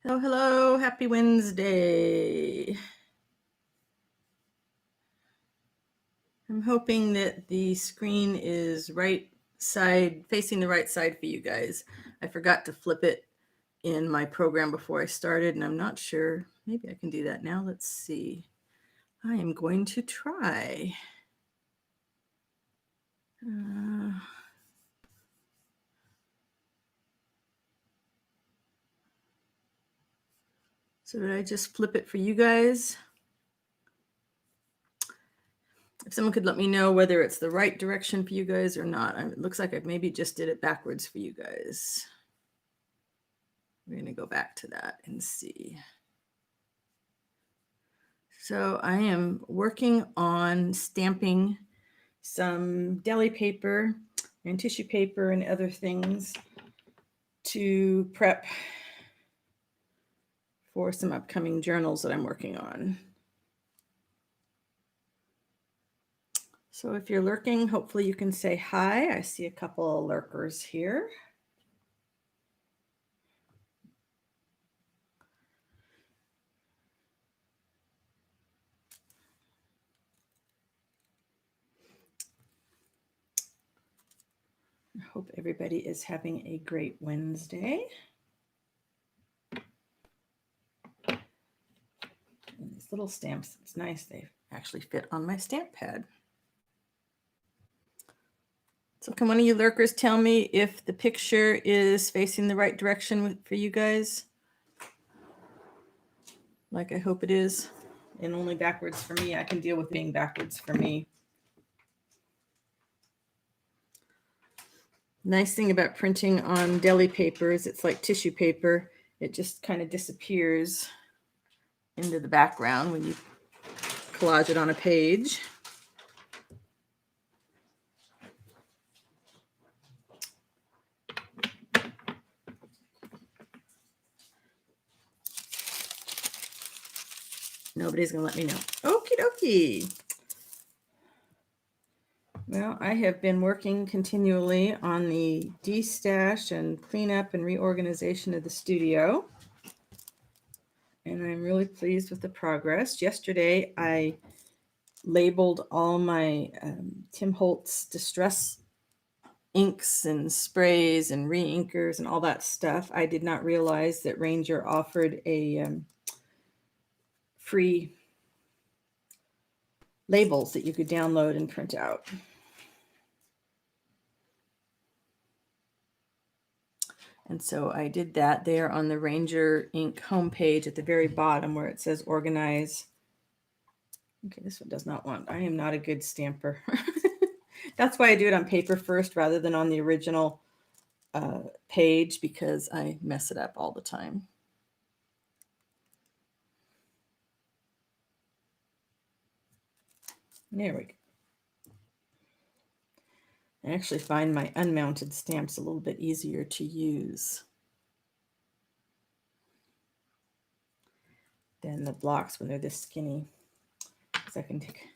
Hello, hello, happy Wednesday. I'm hoping that the screen is facing the right side for you guys. I forgot to flip it in my program before I started, and I'm not sure. Maybe I can do that now. Let's see. I am going to try. So did I just flip it for you guys? If someone could let me know whether it's the right direction for you guys or not. It looks like I maybe just did it backwards for you guys. We're going to go back to that and see. So I am working on stamping some deli paper and tissue paper and other things to prep for some upcoming journals that I'm working on. So if you're lurking, hopefully you can say hi. I see a couple of lurkers here. I hope everybody is having a great Wednesday. And these little stamps, it's nice. They actually fit on my stamp pad. So can one of you lurkers tell me if the picture is facing the right direction for you guys? Like I hope it is. And only backwards for me. I can deal with being backwards for me. Nice thing about printing on deli paper is it's like tissue paper. It just kind of disappears into the background when you collage it on a page. Nobody's going to let me know. Okie dokie. Well, I have been working continually on the destash and cleanup and reorganization of the studio. And I'm really pleased with the progress. Yesterday, I labeled all my Tim Holtz distress inks and sprays and re-inkers and all that stuff. I did not realize that Ranger offered a free labels that you could download and print out. And so I did that there on the Ranger Ink homepage at the very bottom where it says organize. Okay, this one does not want, I am not a good stamper. That's why I do it on paper first rather than on the original page, because I mess it up all the time. There we go. I actually find my unmounted stamps a little bit easier to use than the blocks when they're this skinny. So I can take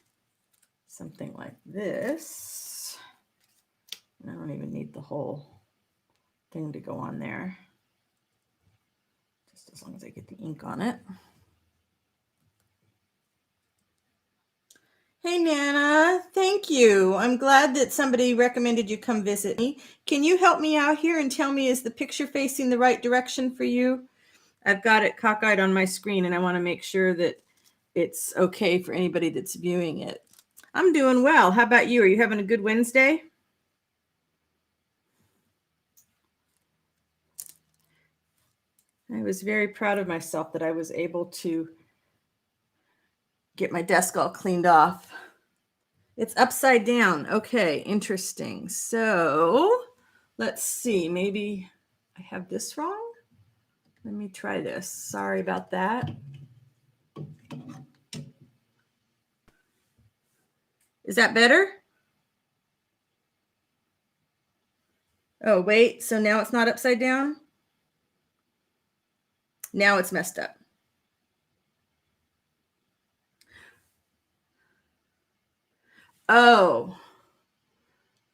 something like this. I don't even need the whole thing to go on there, just as long as I get the ink on it. Hey, Nana, thank you. I'm glad that somebody recommended you come visit me. Can you help me out here and tell me, is the picture facing the right direction for you? I've got it cockeyed on my screen and I want to make sure that it's okay for anybody that's viewing it. I'm doing well. How about you? Are you having a good Wednesday? I was very proud of myself that I was able to get my desk all cleaned off. It's upside down. Okay, interesting. So let's see. Maybe I have this wrong. Let me try this. Sorry about that. Is that better? Oh, wait. So now it's not upside down? Now it's messed up. Oh.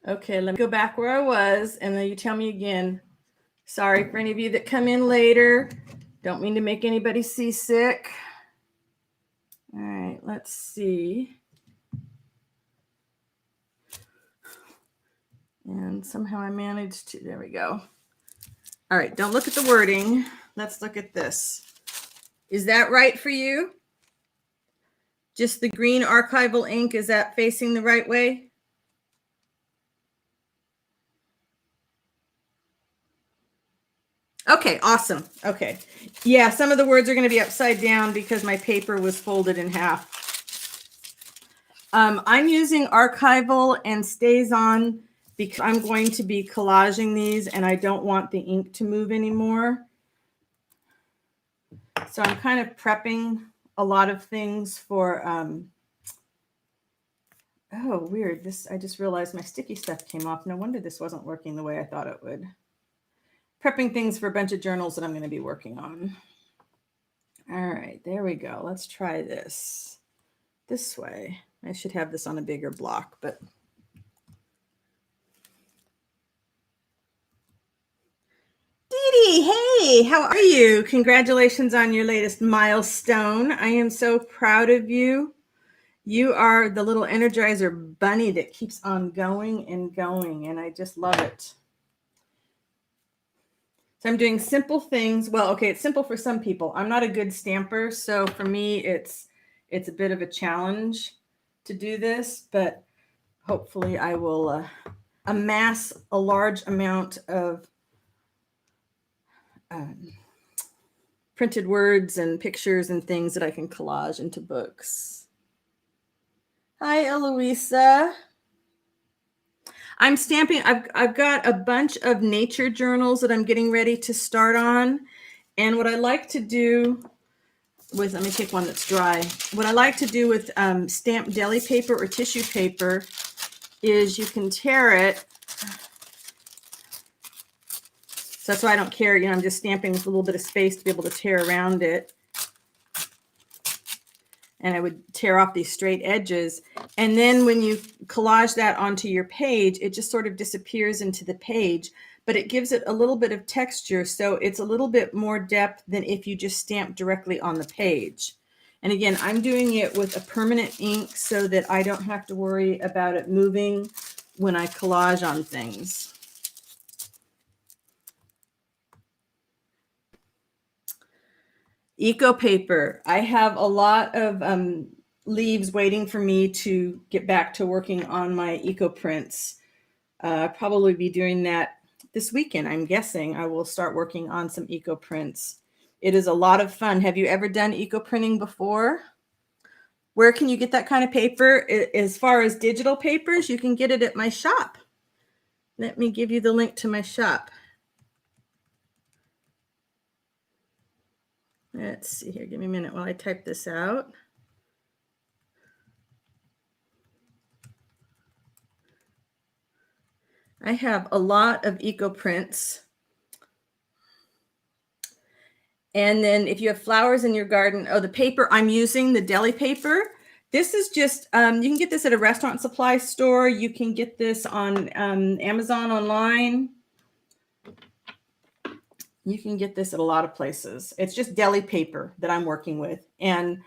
Okay, let me go back where I was, and then you tell me again. Sorry for any of you that come in later. Don't mean to make anybody seasick. All right, let's see. And somehow I managed to, there we go. All right, don't look at the wording. Let's look at this. Is that right for you? Just the green archival ink, is that facing the right way? Okay, awesome. Okay. Yeah, some of the words are going to be upside down because my paper was folded in half. I'm using archival and stays on because I'm going to be collaging these and I don't want the ink to move anymore. So I'm kind of prepping a lot of things for, oh, weird. I just realized my sticky stuff came off. No wonder this wasn't working the way I thought it would. Prepping things for a bunch of journals that I'm going to be working on. All right, there we go. Let's try this way. I should have this on a bigger block, but Dee Dee, hey, how are you? Congratulations on your latest milestone. I am so proud of you. You are the little Energizer bunny that keeps on going and going, and I just love it. So I'm doing simple things. Well, okay, it's simple for some people. I'm not a good stamper, so for me, it's a bit of a challenge to do this, but hopefully I will amass a large amount of printed words and pictures and things that I can collage into books. Hi, Eloisa. I'm stamping. I've got a bunch of nature journals that I'm getting ready to start on. And what I like to do with, let me take one that's dry. What I like to do with stamped deli paper or tissue paper is you can tear it. So that's why I don't care. You know, I'm just stamping with a little bit of space to be able to tear around it. And I would tear off these straight edges. And then when you collage that onto your page, it just sort of disappears into the page, but it gives it a little bit of texture. So it's a little bit more depth than if you just stamp directly on the page. And again, I'm doing it with a permanent ink so that I don't have to worry about it moving when I collage on things. Eco paper. I have a lot of leaves waiting for me to get back to working on my eco prints. I'll probably be doing that this weekend. I'm guessing I will start working on some eco prints. It is a lot of fun. Have you ever done eco printing before? Where can you get that kind of paper? As far as digital papers, you can get it at my shop. Let me give you the link to my shop. Let's see here. Give me a minute while I type this out. I have a lot of eco prints. And then if you have flowers in your garden, the paper I'm using, the deli paper, this is just, you can get this at a restaurant supply store. You can get this on Amazon online. You can get this at a lot of places. It's just deli paper that I'm working with. And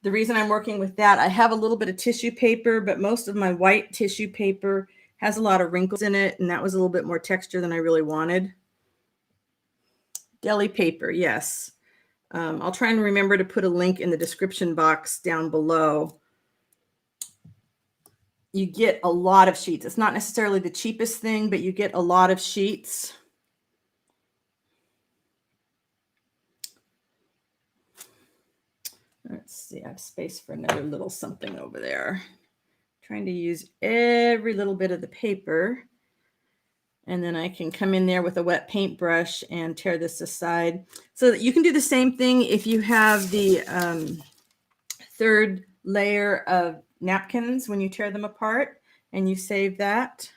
the reason I'm working with that, I have a little bit of tissue paper, but most of my white tissue paper has a lot of wrinkles in it. And that was a little bit more texture than I really wanted. Deli paper, yes. I'll try and remember to put a link in the description box down below. You get a lot of sheets. It's not necessarily the cheapest thing, but you get a lot of sheets. Let's see, I have space for another little something over there. Trying to use every little bit of the paper. And then I can come in there with a wet paintbrush and tear this aside. So that you can do the same thing if you have the third layer of napkins when you tear them apart and you save that.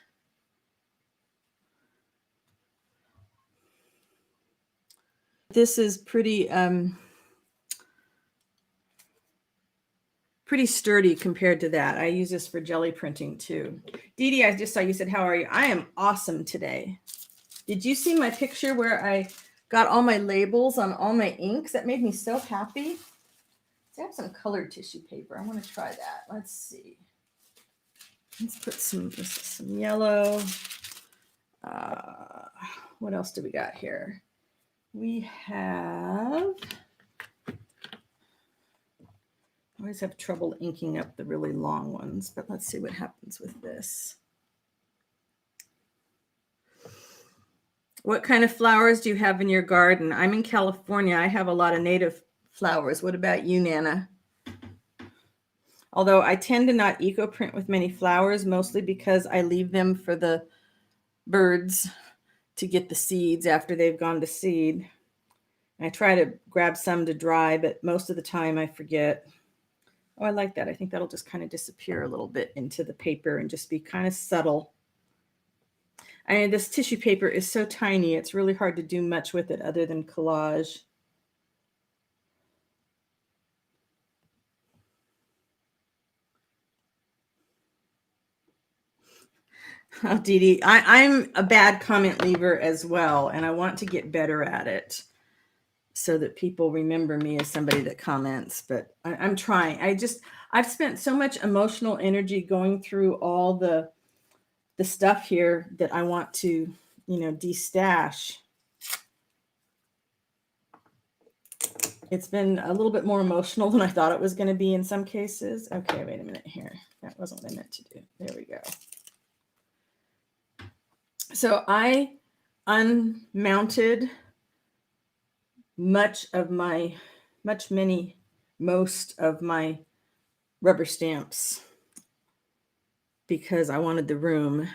This is pretty sturdy compared to that. I use this for jelly printing too. Dee Dee, I just saw you said, how are you? I am awesome today. Did you see my picture where I got all my labels on all my inks. That made me so happy. I have some colored tissue paper. I want to try that. Let's see. Let's put some yellow. What else do we got here? We have, I always have trouble inking up the really long ones, but let's see what happens with this. What kind of flowers do you have in your garden? I'm in California. I have a lot of native flowers. What about you, Nana? Although I tend to not eco-print with many flowers, mostly because I leave them for the birds to get the seeds after they've gone to seed. I try to grab some to dry, but most of the time I forget. Oh, I like that. I think that'll just kind of disappear a little bit into the paper and just be kind of subtle. I mean, this tissue paper is so tiny, it's really hard to do much with it other than collage. Oh, Dee Dee, I'm a bad comment leaver as well, and I want to get better at it so that people remember me as somebody that comments, but I'm trying. I've spent so much emotional energy going through all the stuff here that I want to, destash. It's been a little bit more emotional than I thought it was going to be in some cases. Okay, wait a minute here. That wasn't what I meant to do. There we go. So I unmounted most of my rubber stamps because I wanted the room.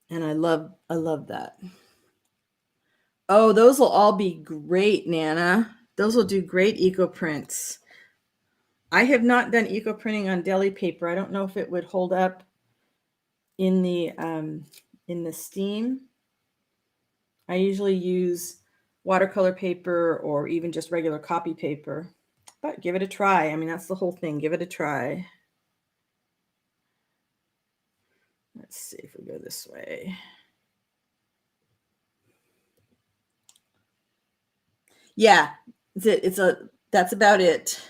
And I love that. Oh, those will all be great, Nana. Those will do great eco prints. I have not done eco printing on deli paper. I don't know if it would hold up in the steam. I usually use watercolor paper or even just regular copy paper, but give it a try. I mean, that's the whole thing. Give it a try. Let's see if we go this way. Yeah, that's about it.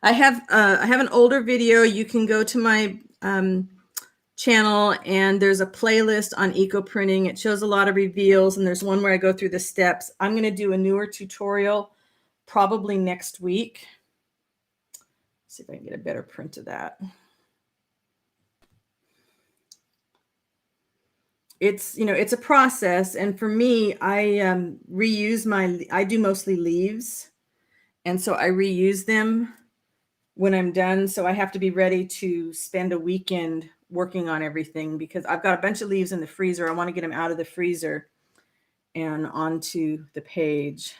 I have an older video. You can go to my channel and there's a playlist on eco printing. It shows a lot of reveals and there's one where I go through the steps. I'm going to do a newer tutorial probably next week. Let's see if I can get a better print of that. It's, it's a process. And for me, I I do mostly leaves. And so I reuse them when I'm done. So I have to be ready to spend a weekend working on everything because I've got a bunch of leaves in the freezer. I want to get them out of the freezer and onto the page.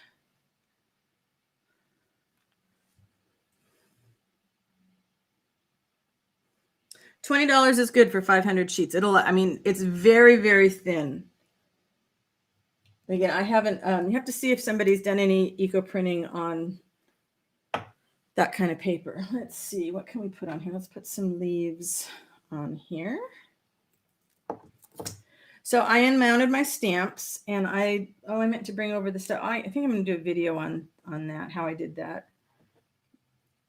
$20 is good for 500 sheets. It's very, very thin. Again, I haven't, you have to see if somebody's done any eco printing on that kind of paper. Let's see, what can we put on here? Let's put some leaves on here. So I unmounted my stamps and I meant to bring over the stuff. I think I'm going to do a video on that, how I did that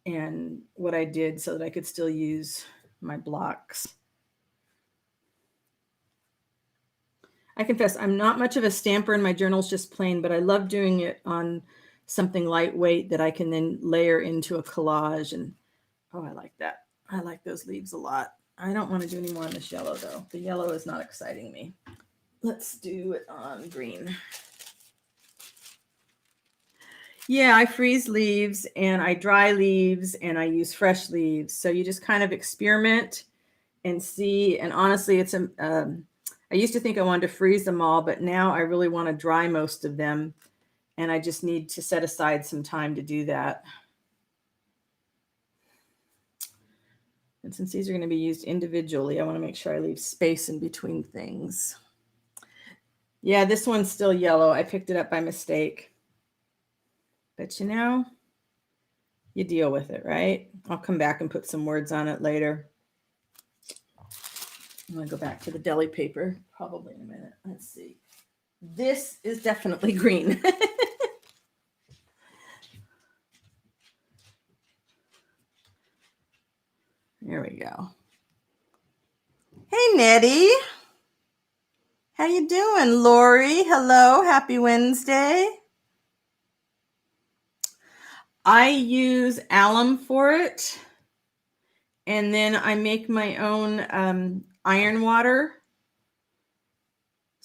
and what I did so that I could still use my blocks. I confess I'm not much of a stamper and my journal's just plain, but I love doing it on something lightweight that I can then layer into a collage. And oh, I like that. I like those leaves a lot. I don't want to do any more on this yellow though. The yellow is not exciting me. Let's do it on green. Yeah, I freeze leaves and I dry leaves and I use fresh leaves. So you just kind of experiment and see. And honestly, I used to think I wanted to freeze them all, but now I really want to dry most of them. And I just need to set aside some time to do that. And since these are going to be used individually, I want to make sure I leave space in between things. Yeah, this one's still yellow. I picked it up by mistake. But you deal with it, right? I'll come back and put some words on it later. I'm going to go back to the deli paper probably in a minute. Let's see. This is definitely green. There we go. Hey, Nettie. How you doing? Lori, hello. Happy Wednesday. I use alum for it. And then I make my own iron water.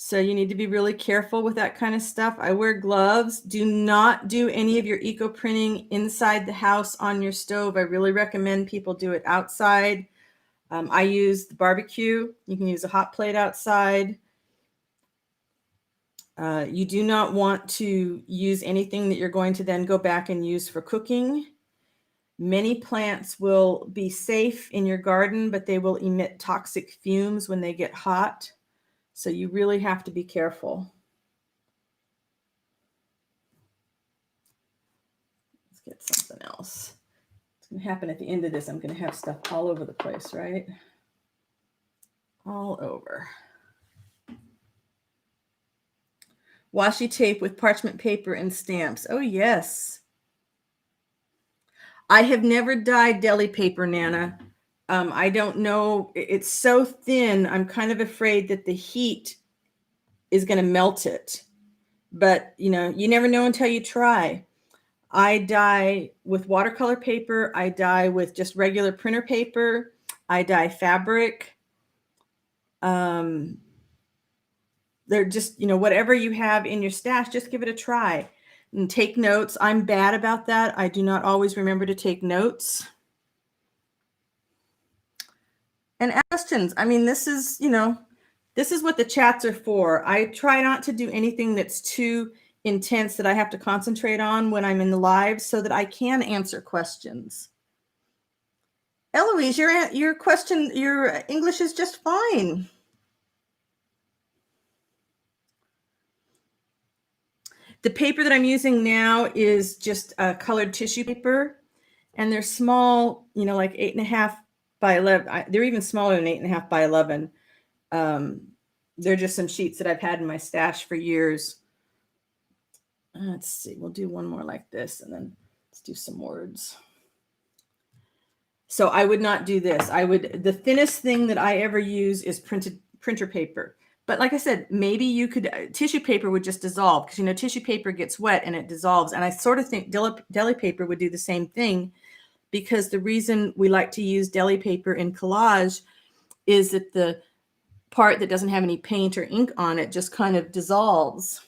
So you need to be really careful with that kind of stuff. I wear gloves. Do not do any of your eco printing inside the house on your stove. I really recommend people do it outside. I use the barbecue. You can use a hot plate outside. You do not want to use anything that you're going to then go back and use for cooking. Many plants will be safe in your garden, but they will emit toxic fumes when they get hot. So you really have to be careful. Let's get something else. What's going to happen at the end of this? I'm going to have stuff all over the place, right? All over. Washi tape with parchment paper and stamps. Oh, yes. I have never dyed deli paper, Nana. I don't know. It's so thin. I'm kind of afraid that the heat is going to melt it. But, you know, you never know until you try. I dye with watercolor paper. I dye with just regular printer paper. I dye fabric. They're just, you know, whatever you have in your stash, just give it a try and take notes. I'm bad about that. I do not always remember to take notes. And questions. I mean, this is, you know, this is what the chats are for. I try not to do anything that's too intense that I have to concentrate on when I'm in the live so that I can answer questions. Eloise, your question, your English is just fine. The paper that I'm using now is just colored tissue paper, and they're small, you know, like 8.5 by 11. They're even smaller than 8.5 by 11. They're just some sheets that I've had in my stash for years. Let's see, we'll do one more like this, and then let's do some words. So I would not do this. The thinnest thing that I ever use is printer paper. But like I said, maybe you could, tissue paper would just dissolve because, you know, tissue paper gets wet and it dissolves. And I sort of think deli paper would do the same thing, because the reason we like to use deli paper in collage is that the part that doesn't have any paint or ink on it just kind of dissolves.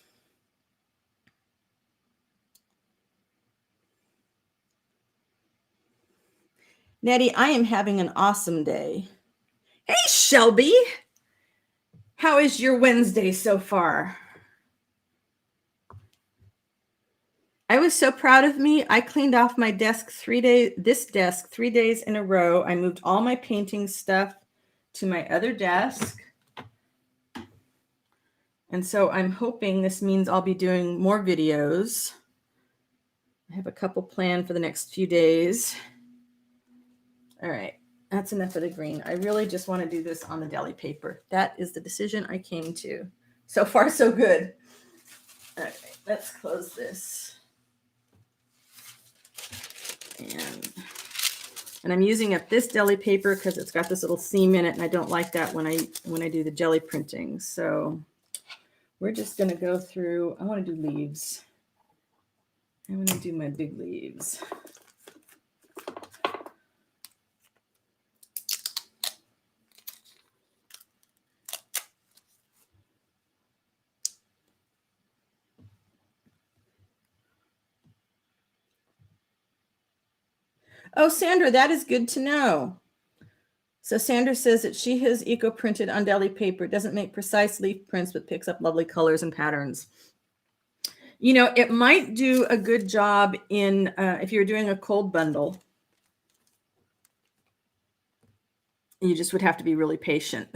Nettie, I am having an awesome day. Hey, Shelby. How is your Wednesday so far? I was so proud of me. I cleaned off my desk 3 days in a row. I moved all my painting stuff to my other desk. And so I'm hoping this means I'll be doing more videos. I have a couple planned for the next few days. All right, that's enough of the green. I really just want to do this on the deli paper. That is the decision I came to. So far, so good. All right, let's close this. And I'm using up this deli paper because it's got this little seam in it, and I don't like that when I do the jelly printing. So we're just going to go through. I want to do leaves. I want to do my big leaves. Oh, Sandra, that is good to know. So Sandra says that she has eco-printed on deli paper. It doesn't make precise leaf prints, but picks up lovely colors and patterns. You know, it might do a good job in if you're doing a cold bundle. You just would have to be really patient.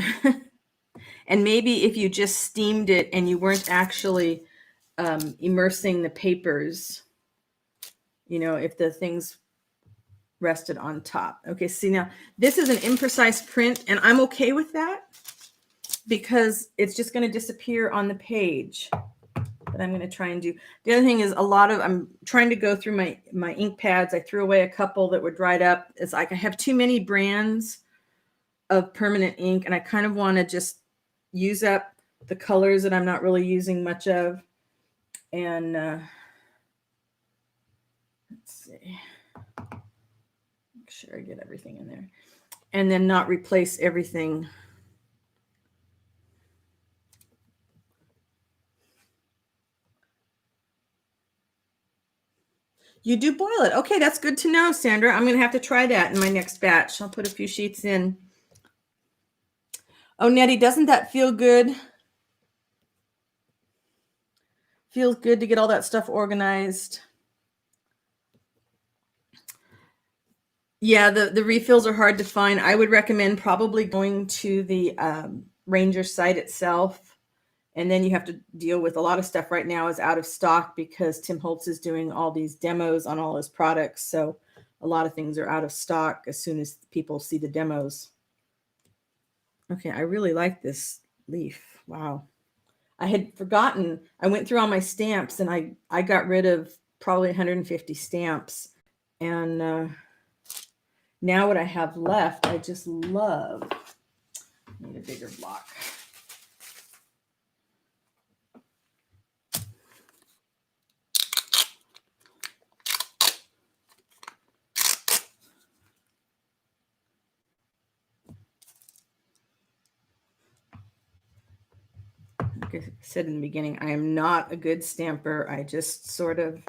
And maybe if you just steamed it and you weren't actually immersing the papers, you know, if the things rested on top. Okay, see now, this is an imprecise print, and I'm okay with that because it's just going to disappear on the page. But I'm going to try and do. The other thing is I'm trying to go through my ink pads. I threw away a couple that were dried up. It's like I have too many brands of permanent ink, and I kind of want to just use up the colors that I'm not really using much of. And let's see, make sure I get everything in there, and then not replace everything. You do boil it. Okay, that's good to know, Sandra. I'm going to have to try that in my next batch. I'll put a few sheets in. Oh, Nettie, doesn't that feel good? Feels good to get all that stuff organized. Yeah, the refills are hard to find. I would recommend probably going to the Ranger site itself. And then you have to deal with a lot of stuff right now is out of stock because Tim Holtz is doing all these demos on all his products. So a lot of things are out of stock as soon as people see the demos. Okay, I really like this leaf. Wow. I had forgotten. I went through all my stamps and I got rid of probably 150 stamps. And now what I have left, I just love. I need a bigger block. Like I said in the beginning, I am not a good stamper. I just sort of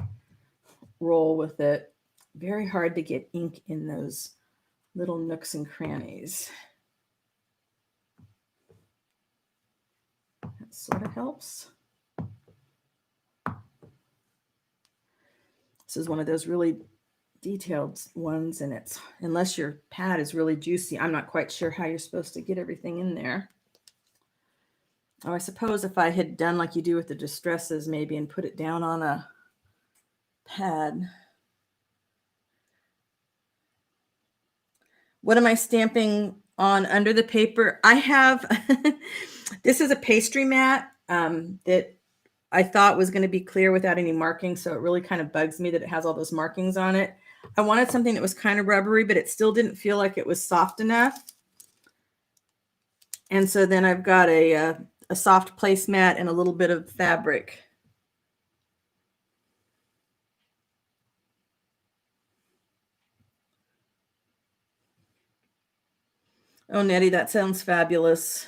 roll with it. Very hard to get ink in those little nooks and crannies. That sort of helps. This is one of those really detailed ones, and it's, unless your pad is really juicy, I'm not quite sure how you're supposed to get everything in there. Oh, I suppose if I had done like you do with the distresses maybe and put it down on a pad. What am I stamping on under the paper? I have, this is a pastry mat that I thought was going to be clear without any markings. So it really kind of bugs me that it has all those markings on it. I wanted something that was kind of rubbery, but it still didn't feel like it was soft enough. And so then I've got a soft placemat and a little bit of fabric. Oh, Nettie, that sounds fabulous.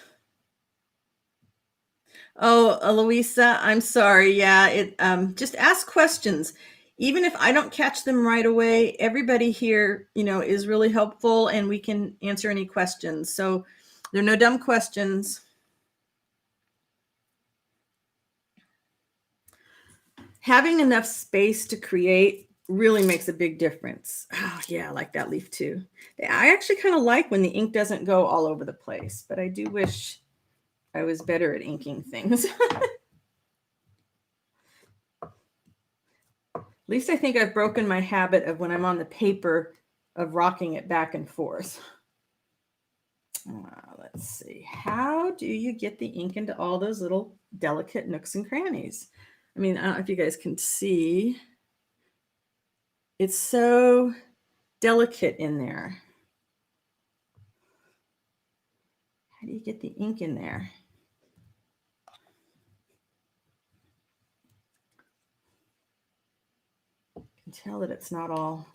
Oh, Eloisa, I'm sorry. Yeah, just ask questions. Even if I don't catch them right away, everybody here, is really helpful and we can answer any questions. So there are no dumb questions. Having enough space to create really makes a big difference. Oh, yeah, I like that leaf too. I actually kind of like when the ink doesn't go all over the place, but I do wish I was better at inking things. At least I think I've broken my habit of when I'm on the paper of rocking it back and forth. Let's see. How do you get the ink into all those little delicate nooks and crannies? I mean, I don't know if you guys can see. It's so delicate in there. How do you get the ink in there? You can tell that it's not all.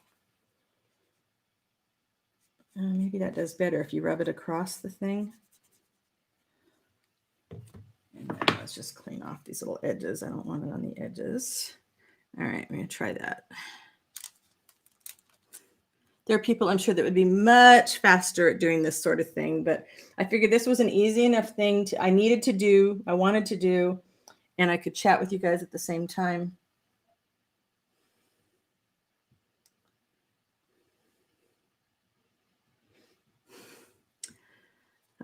Maybe that does better if you rub it across the thing. And then let's just clean off these little edges. I don't want it on the edges. All right, I'm going to try that. There are people I'm sure that would be much faster at doing this sort of thing, but I figured this was an easy enough thing I wanted to do, and I could chat with you guys at the same time.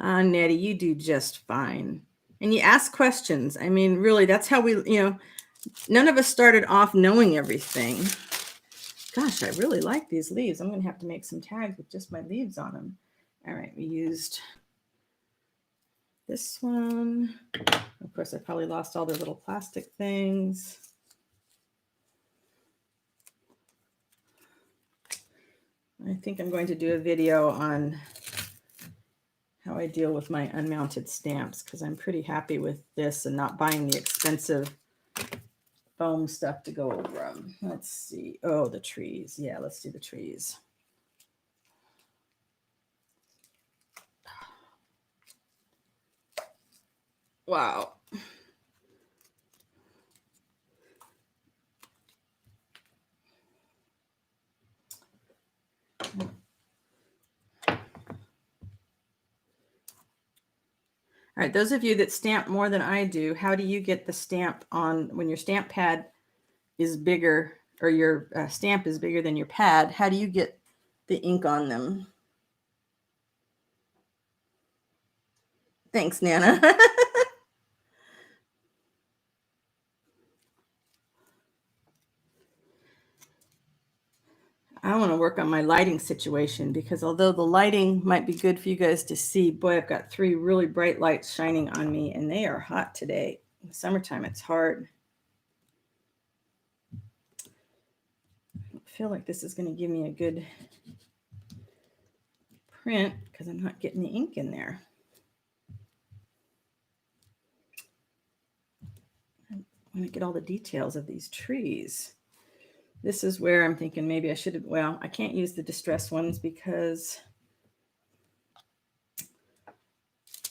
Nettie, you do just fine. And you ask questions. I mean, really, that's how we, none of us started off knowing everything. Gosh, I really like these leaves. I'm going to have to make some tags with just my leaves on them. All right, we used this one. Of course, I probably lost all their little plastic things. I think I'm going to do a video on how I deal with my unmounted stamps, because I'm pretty happy with this and not buying the expensive foam stuff to go over them. Let's see. Oh, the trees. Yeah, let's do the trees. Wow. All right, those of you that stamp more than I do, how do you get the stamp on when your stamp pad is bigger, or your stamp is bigger than your pad? How do you get the ink on them? Thanks, Nana. I want to work on my lighting situation, because although the lighting might be good for you guys to see, boy, I've got 3 really bright lights shining on me, and they are hot today. In the summertime, it's hard. I feel like this is going to give me a good print because I'm not getting the ink in there. I want to get all the details of these trees. This is where I'm thinking maybe I should have, well, I can't use the distress ones because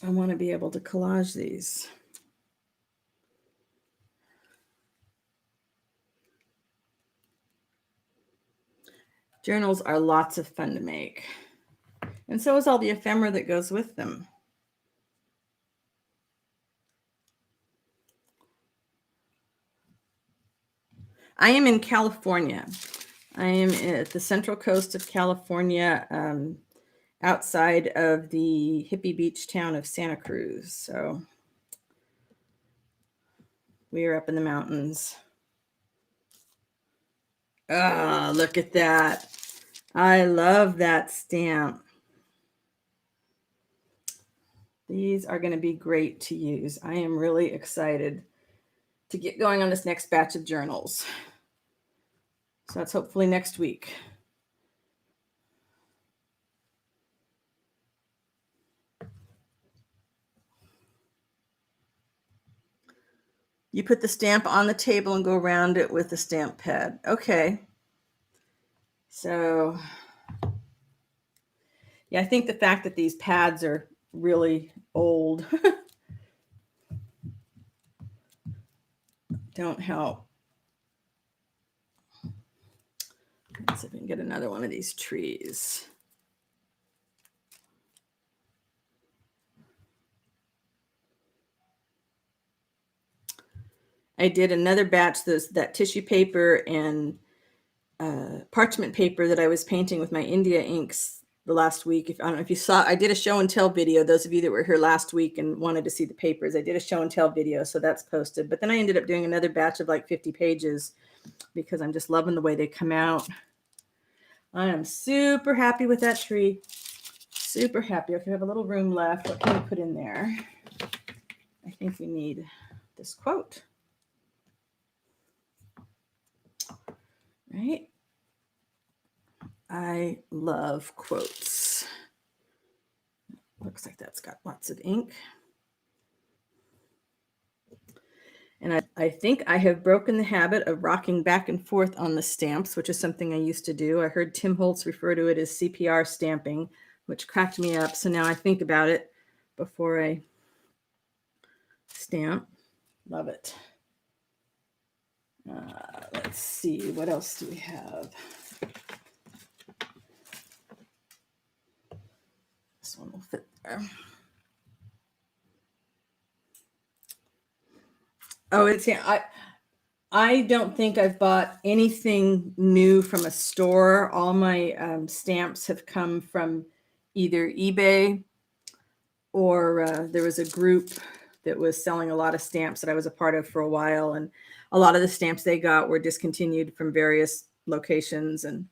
I want to be able to collage these. Journals are lots of fun to make. And so is all the ephemera that goes with them. I am in California. I am at the central coast of California, outside of the hippie beach town of Santa Cruz. So we are up in the mountains. Ah, look at that. I love that stamp. These are going to be great to use. I am really excited to get going on this next batch of journals. So that's hopefully next week. You put the stamp on the table and go around it with the stamp pad. Okay. So, yeah, I think the fact that these pads are really old don't help. Let's see if we can get another one of these trees. I did another batch, that tissue paper and parchment paper that I was painting with my India inks the last week. I don't know if you saw, I did a show and tell video. Those of you that were here last week and wanted to see the papers, I did a show and tell video, so that's posted. But then I ended up doing another batch of like 50 pages because I'm just loving the way they come out. I am super happy with that tree. Super happy. Okay, we have a little room left. What can we put in there? I think we need this quote. Right? I love quotes. Looks like that's got lots of ink. And I think I have broken the habit of rocking back and forth on the stamps, which is something I used to do. I heard Tim Holtz refer to it as CPR stamping, which cracked me up. So now I think about it before I stamp. Love it. Let's see, what else do we have? This one will fit there. Oh, it's, yeah, I don't think I've bought anything new from a store. All my stamps have come from either eBay or there was a group that was selling a lot of stamps that I was a part of for a while. And a lot of the stamps they got were discontinued from various locations. And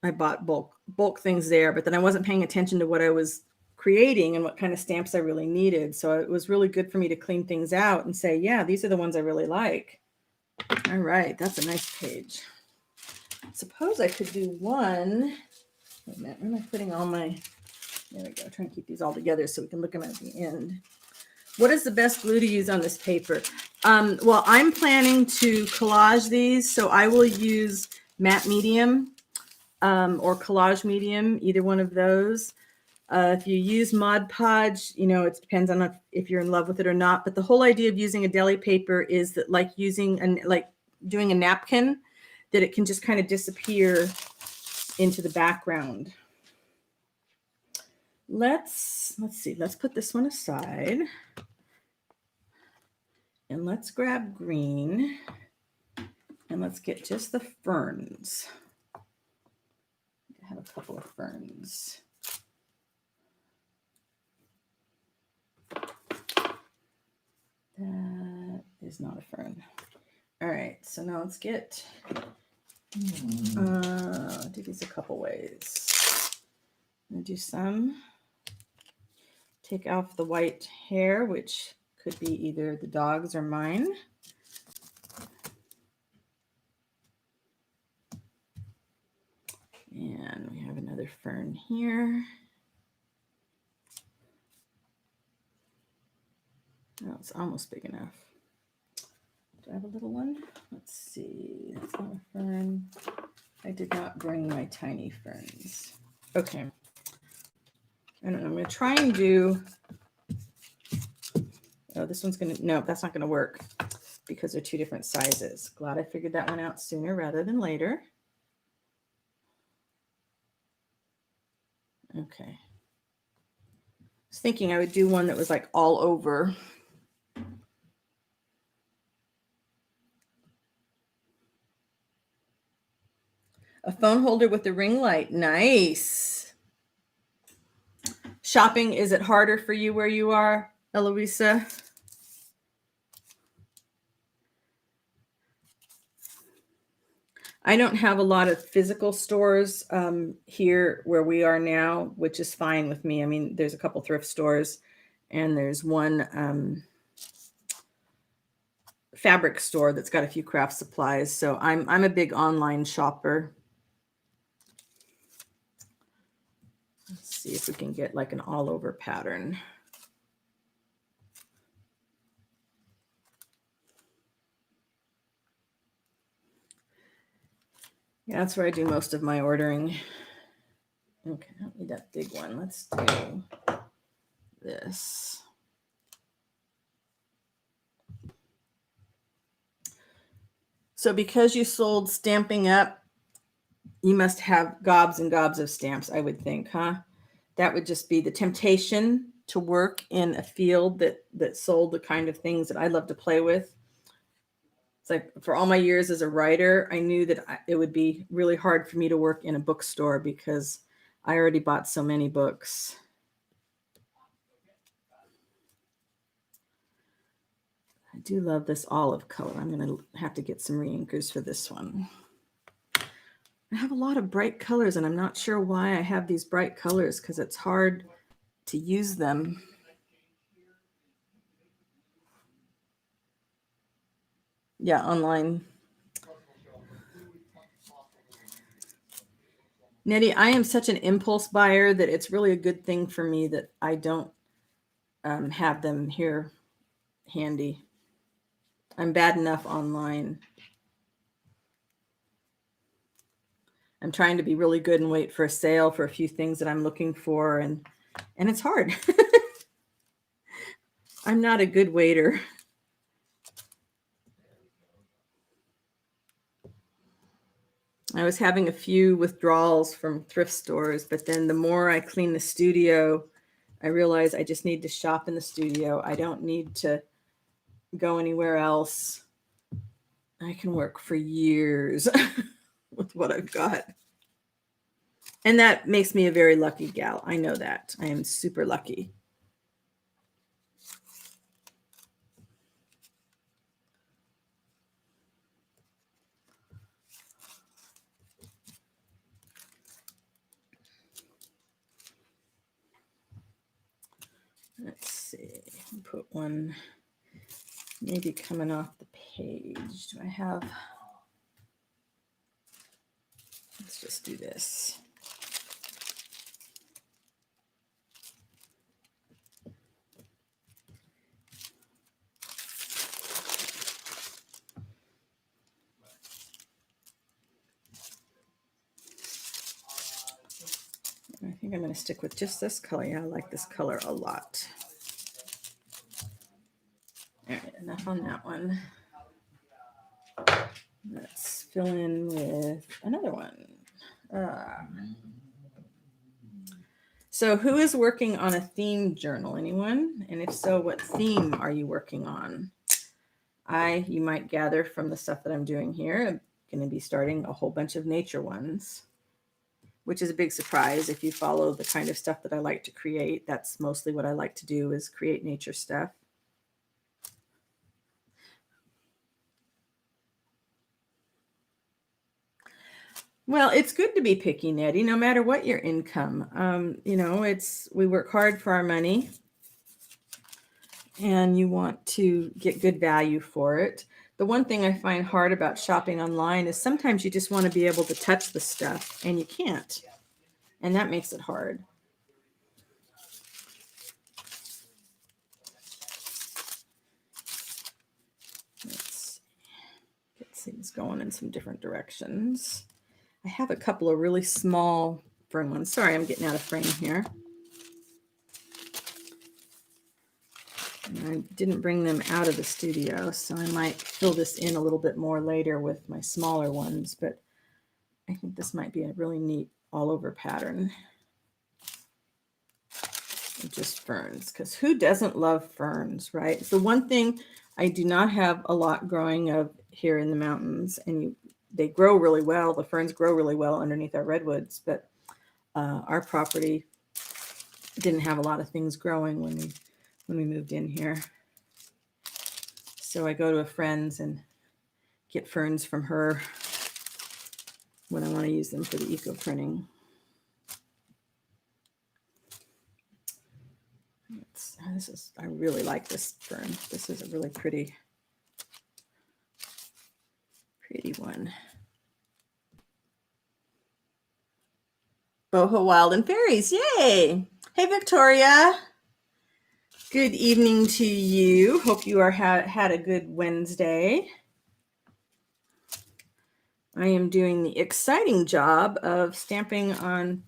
I bought bulk things there, but then I wasn't paying attention to what I was creating and what kind of stamps I really needed. So it was really good for me to clean things out and say, yeah, these are the ones I really like. All right, that's a nice page. Suppose I could do one. Wait a minute, where am I putting all my, there we go, trying to keep these all together so we can look at them at the end. What is the best glue to use on this paper? Well, I'm planning to collage these, so I will use matte medium or collage medium, either one of those. If you use Mod Podge, you know, it depends on if you're in love with it or not. But the whole idea of using a deli paper is that, like doing a napkin, that it can just kind of disappear into the background. Let's see. Let's put this one aside, and let's grab green, and let's get just the ferns. I have a couple of ferns. That is not a fern. All right, so now let's get, do these a couple ways. I'm gonna do some, take off the white hair, which could be either the dog's or mine. And we have another fern here. Oh, it's almost big enough. Do I have a little one? Let's see. That's not a fern. I did not bring my tiny ferns. Okay. I don't know. I'm going to try and do. Oh, this one's going to. No, that's not going to work because they're two different sizes. Glad I figured that one out sooner rather than later. Okay. I was thinking I would do one that was like all over. A phone holder with a ring light. Nice. Shopping, is it harder for you where you are, Eloisa? I don't have a lot of physical stores here where we are now, which is fine with me. I mean, there's a couple thrift stores and there's one fabric store that's got a few craft supplies. So I'm a big online shopper. Let's see if we can get like an all over pattern. Yeah, that's where I do most of my ordering. Okay, I don't need that big one. Let's do this. So because you sold Stamping Up, you must have gobs and gobs of stamps, I would think, huh? That would just be the temptation to work in a field that sold the kind of things that I love to play with. It's like for all my years as a writer, I knew that it would be really hard for me to work in a bookstore because I already bought so many books. I do love this olive color. I'm going to have to get some reinkers for this one. I have a lot of bright colors, and I'm not sure why I have these bright colors because it's hard to use them. Yeah, online. Nettie, I am such an impulse buyer that it's really a good thing for me that I don't have them here handy. I'm bad enough online. I'm trying to be really good and wait for a sale for a few things that I'm looking for, and it's hard. I'm not a good waiter. I was having a few withdrawals from thrift stores, but then the more I clean the studio, I realize I just need to shop in the studio. I don't need to go anywhere else. I can work for years with what I've got. And that makes me a very lucky gal. I know that. I am super lucky. Let's see, put one maybe coming off the page. Do I have, let's just do this. I think I'm going to stick with just this color. Yeah, I like this color a lot. All right, enough on that one. Let's fill in with another one. So who is working on a theme journal? Anyone? And if so, what theme are you working on? You might gather from the stuff that I'm doing here, I'm going to be starting a whole bunch of nature ones, which is a big surprise. If you follow the kind of stuff that I like to create, that's mostly what I like to do, is create nature stuff. Well, it's good to be picky, Nettie, no matter what your income. You know, we work hard for our money and you want to get good value for it. The one thing I find hard about shopping online is sometimes you just want to be able to touch the stuff and you can't. And that makes it hard. Let's get things going in some different directions. I have a couple of really small fern ones. Sorry, I'm getting out of frame here. And I didn't bring them out of the studio, so I might fill this in a little bit more later with my smaller ones, but I think this might be a really neat all over pattern. Just ferns, because who doesn't love ferns, right? It's the one thing I do not have a lot growing of here in the mountains, and they grow really well. The ferns grow really well underneath our redwoods, but our property didn't have a lot of things growing when we moved in here. So I go to a friend's and get ferns from her when I want to use them for the eco printing. I really like this fern. This is a really pretty one. Boho Wild and Fairies, yay! Hey, Victoria. Good evening to you. Hope you had a good Wednesday. I am doing the exciting job of stamping on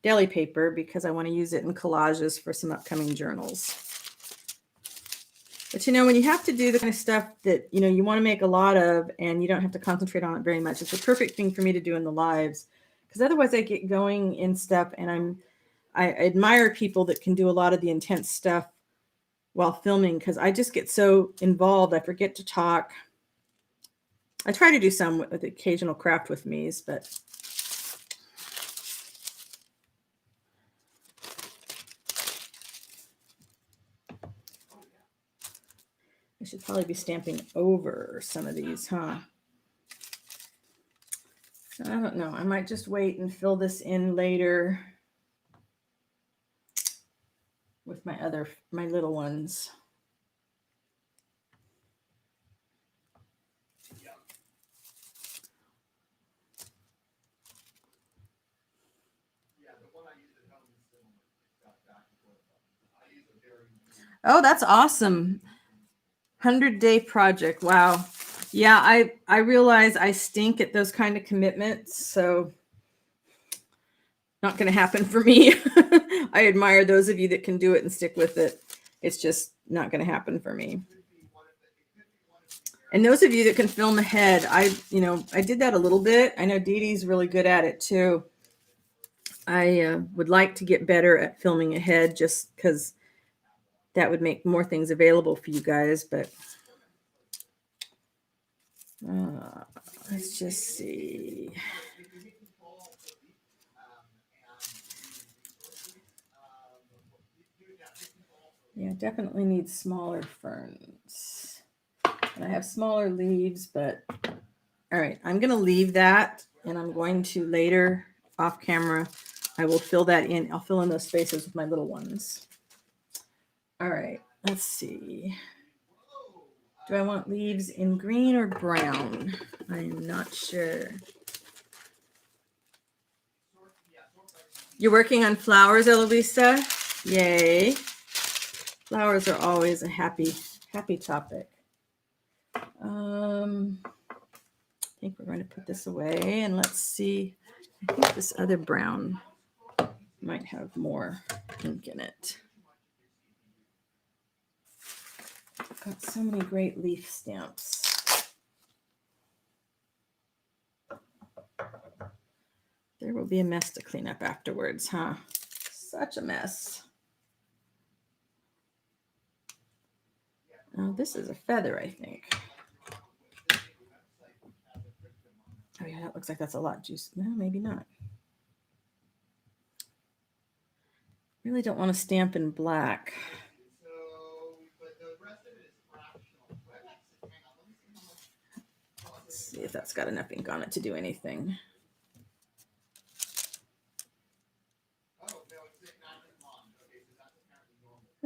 deli paper because I want to use it in collages for some upcoming journals. But you know, when you have to do the kind of stuff that you want to make a lot of and you don't have to concentrate on it very much, it's a perfect thing for me to do in the lives, because otherwise I get going in stuff, and I admire people that can do a lot of the intense stuff while filming, because I just get so involved I forget to talk. I try to do some with occasional craft with me's, but I should probably be stamping over some of these, huh? I don't know. I might just wait and fill this in later with my little ones. Oh, that's awesome. 100-day project. Wow. Yeah, I realize I stink at those kind of commitments, so not going to happen for me. I admire those of you that can do it and stick with it. It's just not going to happen for me. And those of you that can film ahead, I did that a little bit. I know Dee Dee's really good at it too. I would like to get better at filming ahead, just because that would make more things available for you guys. But let's just see. Yeah, definitely need smaller ferns. And I have smaller leaves, but all right, I'm going to leave that, and I'm going to later off camera, I will fill that in. I'll fill in those spaces with my little ones. All right, let's see. Do I want leaves in green or brown? I am not sure. You're working on flowers, Eloisa? Yay. Flowers are always a happy topic. I think we're going to put this away and let's see. I think this other brown might have more ink in it. I've got so many great leaf stamps. There will be a mess to clean up afterwards, huh? Such a mess. Oh, this is a feather, I think. Oh yeah, that looks like that's a lot juice. No, maybe not. Really don't want to stamp in black. Let's see if that's got enough ink on it to do anything.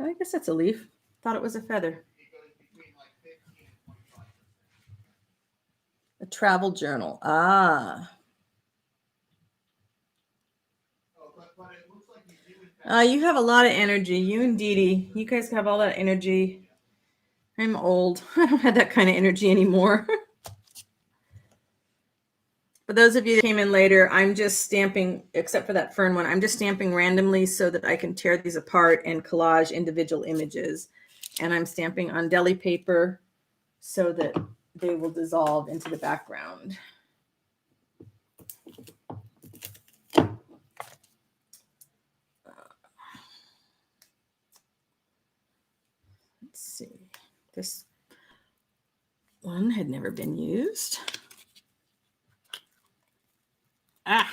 I guess that's a leaf. Thought it was a feather. A travel journal. Ah. You have a lot of energy. You and Dee Dee, you guys have all that energy. I'm old. I don't have that kind of energy anymore. For those of you that came in later, I'm just stamping, except for that fern one, I'm just stamping randomly so that I can tear these apart and collage individual images. And I'm stamping on deli paper so that they will dissolve into the background. Let's see. This one had never been used. Ah,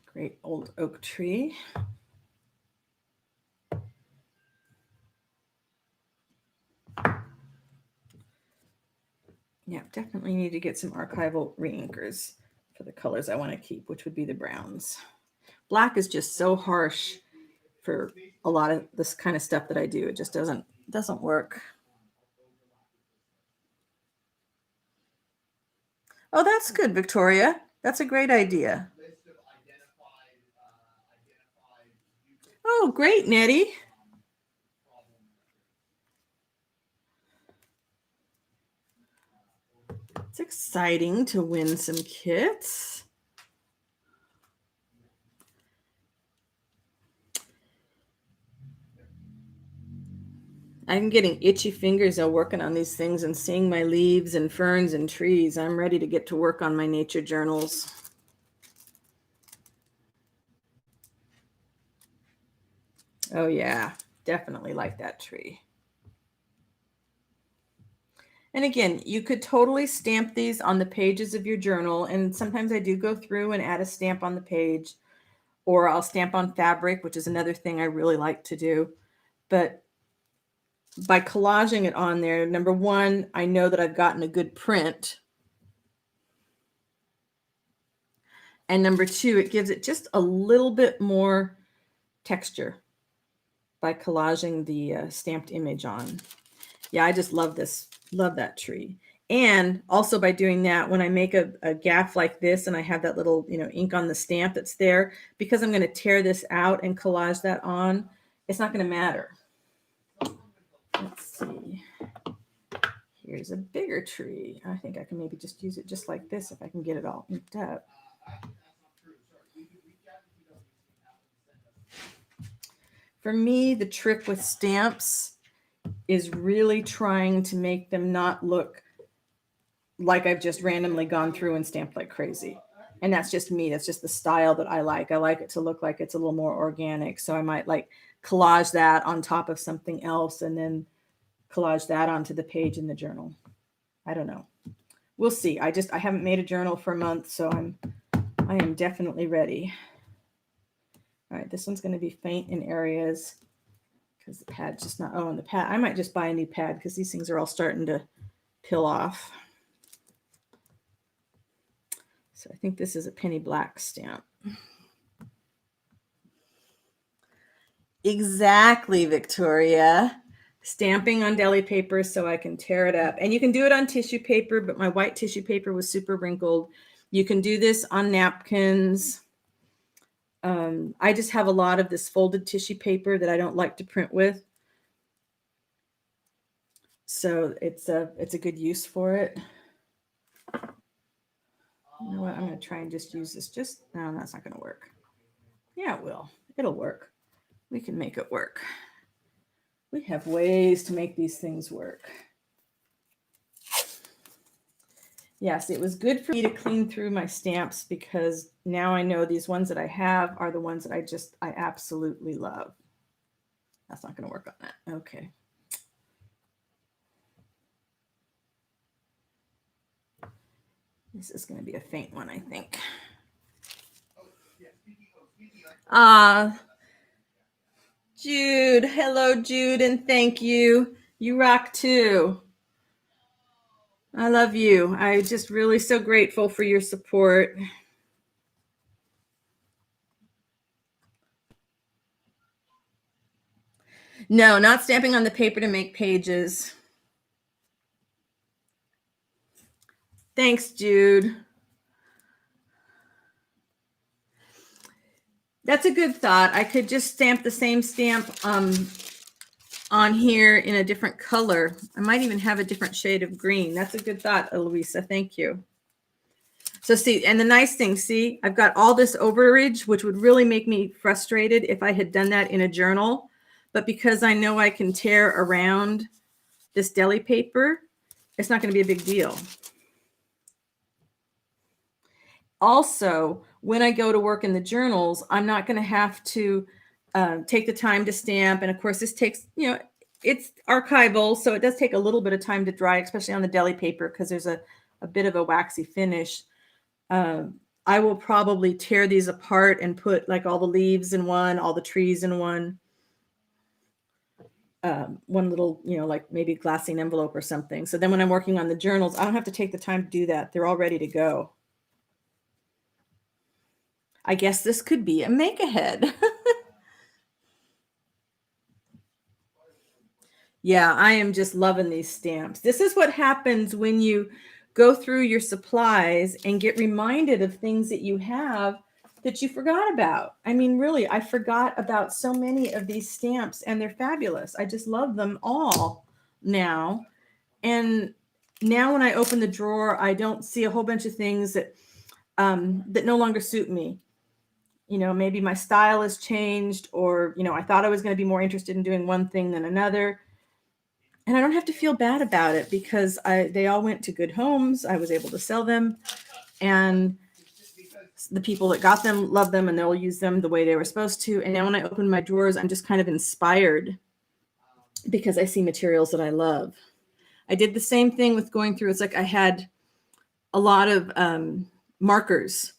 great old oak tree. Yeah, definitely need to get some archival reinkers for the colors I want to keep, which would be the browns. Black is just so harsh for a lot of this kind of stuff that I do. It just doesn't work. Oh, that's good, Victoria. That's a great idea. Oh, great, Nettie. It's exciting to win some kits. I'm getting itchy fingers though working on these things and seeing my leaves and ferns and trees. I'm ready to get to work on my nature journals. Oh yeah, definitely like that tree. And again, you could totally stamp these on the pages of your journal. And sometimes I do go through and add a stamp on the page, or I'll stamp on fabric, which is another thing I really like to do. But by collaging it on there, number one, I know that I've gotten a good print. And number two, it gives it just a little bit more texture by collaging the stamped image on. Yeah, I just love this. Love that tree. And also by doing that, when I make a gaff like this and I have that little, ink on the stamp that's there, because I'm going to tear this out and collage that on, it's not going to matter. Let's see. Here's a bigger tree. I think I can maybe just use it just like this if I can get it all inked up. For me, the trick with stamps is really trying to make them not look like I've just randomly gone through and stamped like crazy. And that's just me. That's just the style that I like. I like it to look like it's a little more organic. So I might like collage that on top of something else and then collage that onto the page in the journal. I don't know. We'll see. I haven't made a journal for a month, so I am definitely ready. All right, this one's going to be faint in areas because the pad's just not, and the pad, I might just buy a new pad because these things are all starting to peel off. So I think this is a penny black stamp. Exactly, Victoria. Stamping on deli paper so I can tear it up. And you can do it on tissue paper, but my white tissue paper was super wrinkled. You can do this on napkins. I just have a lot of this folded tissue paper that I don't like to print with. So it's a good use for it. You know what? I'm going to try and just use this. No, that's not going to work. Yeah, it will. It'll work. We can make it work. We have ways to make these things work. Yes, it was good for me to clean through my stamps because now I know these ones that I have are the ones that I absolutely love. That's not going to work on that. Okay. This is going to be a faint one, I think. Jude. Hello, Jude, and thank you. You rock too. I love you. I'm just really so grateful for your support. No, not stamping on the paper to make pages. Thanks, Jude. That's a good thought. I could just stamp the same stamp on here in a different color. I might even have a different shade of green. That's a good thought, Eloisa. Thank you. So see, and the nice thing, see, I've got all this overage, which would really make me frustrated if I had done that in a journal. But because I know I can tear around this deli paper, it's not going to be a big deal. Also, when I go to work in the journals, I'm not going to have to take the time to stamp. And of course, this takes, it's archival, so it does take a little bit of time to dry, especially on the deli paper, because there's a bit of a waxy finish. I will probably tear these apart and put like all the leaves in one, all the trees in one little, like maybe glassine envelope or something. So then when I'm working on the journals, I don't have to take the time to do that. They're all ready to go. I guess this could be a make-ahead. Yeah, I am just loving these stamps. This is what happens when you go through your supplies and get reminded of things that you have that you forgot about. I mean, really, I forgot about so many of these stamps, and they're fabulous. I just love them all now. And now when I open the drawer, I don't see a whole bunch of things that no longer suit me. Maybe my style has changed, or, I thought I was going to be more interested in doing one thing than another. And I don't have to feel bad about it because they all went to good homes. I was able to sell them, and the people that got them love them, and they'll use them the way they were supposed to. And now when I open my drawers, I'm just kind of inspired because I see materials that I love. I did the same thing with going through. It's like I had a lot of markers,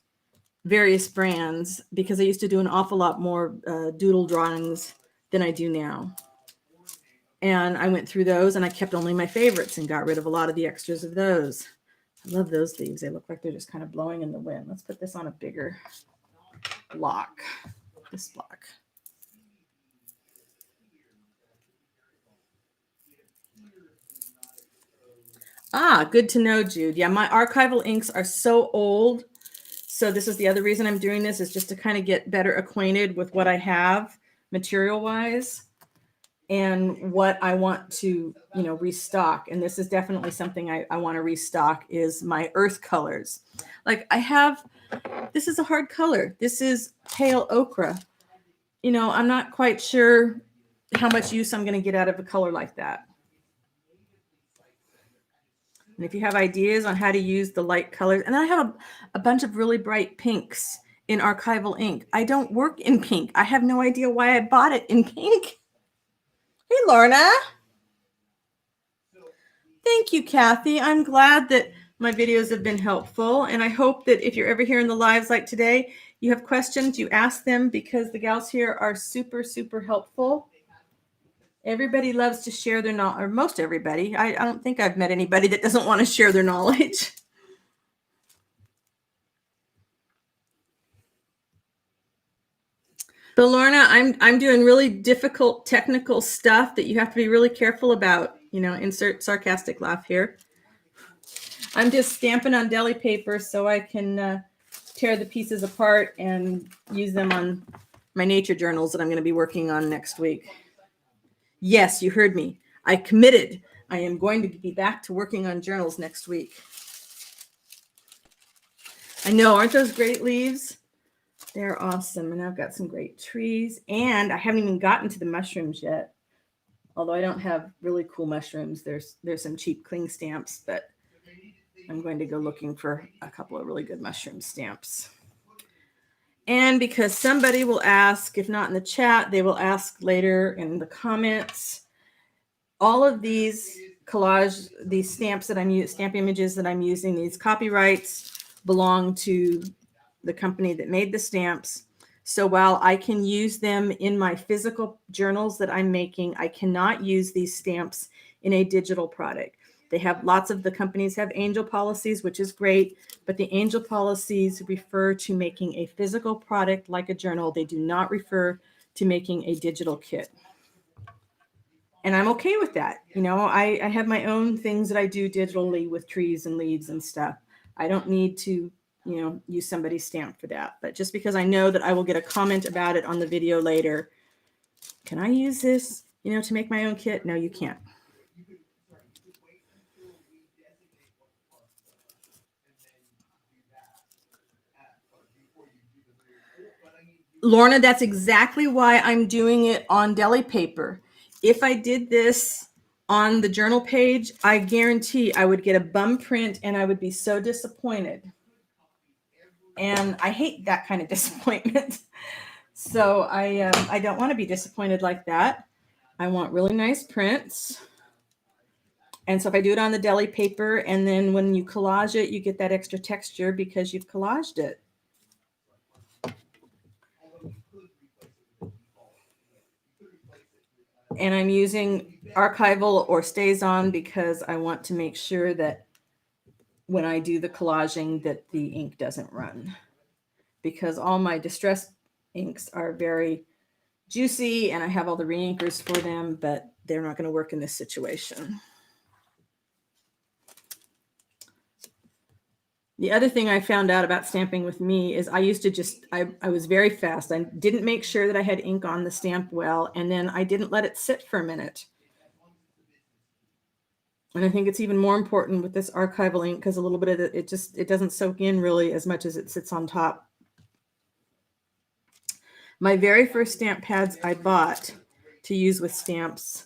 various brands, because I used to do an awful lot more doodle drawings than I do now. And I went through those, and I kept only my favorites and got rid of a lot of the extras of those. I love those leaves. They look like they're just kind of blowing in the wind. Let's put this on a bigger block. This block. Good to know, Jude. Yeah, my archival inks are so old. So this is the other reason I'm doing this, is just to kind of get better acquainted with what I have material-wise and what I want to, restock. And this is definitely something I want to restock, is my earth colors. Like this is a hard color. This is pale ochre. I'm not quite sure how much use I'm going to get out of a color like that. And if you have ideas on how to use the light colors, and I have a bunch of really bright pinks in archival ink. I don't work in pink. I have no idea why I bought it in pink. Hey, Lorna. Thank you, Kathy. I'm glad that my videos have been helpful. And I hope that if you're ever here in the lives like today, you have questions, you ask them, because the gals here are super, super helpful. Everybody loves to share their knowledge, or most everybody. I don't think I've met anybody that doesn't want to share their knowledge. But Lorna, I'm doing really difficult technical stuff that you have to be really careful about. You know, insert sarcastic laugh here. I'm just stamping on deli paper so I can tear the pieces apart and use them on my nature journals that I'm going to be working on next week. Yes, you heard me. I committed. I am going to be back to working on journals next week. I know, aren't those great leaves? They're awesome. And I've got some great trees. And I haven't even gotten to the mushrooms yet. Although I don't have really cool mushrooms. There's some cheap cling stamps, but I'm going to go looking for a couple of really good mushroom stamps. And because somebody will ask, if not in the chat, they will ask later in the comments, all of these collage, these stamps that I'm using, stamp images that I'm using, these copyrights belong to the company that made the stamps. So while I can use them in my physical journals that I'm making, I cannot use these stamps in a digital product. They have lots of the companies have angel policies, which is great, but the angel policies refer to making a physical product like a journal. They do not refer to making a digital kit. And I'm okay with that. You know, I have my own things that I do digitally with trees and leaves and stuff. I don't need to, you know, use somebody's stamp for that. But just because I know that I will get a comment about it on the video later, can I use this, you know, to make my own kit? No, you can't. Lorna, that's exactly why I'm doing it on deli paper. If I did this on the journal page, I guarantee I would get a bum print and I would be so disappointed. And I hate that kind of disappointment. So I don't want to be disappointed like that. I want really nice prints. And so if I do it on the deli paper and then when you collage it, you get that extra texture because you've collaged it. And I'm using archival or stays on because I want to make sure that when I do the collaging that the ink doesn't run. Because all my distress inks are very juicy and I have all the reinkers for them, but they're not going to work in this situation. The other thing I found out about stamping with me is I used to just, I was very fast. I didn't make sure that I had ink on the stamp well, and then I didn't let it sit for a minute. And I think it's even more important with this archival ink because a little bit of it, it doesn't soak in really as much as it sits on top. My very first stamp pads I bought to use with stamps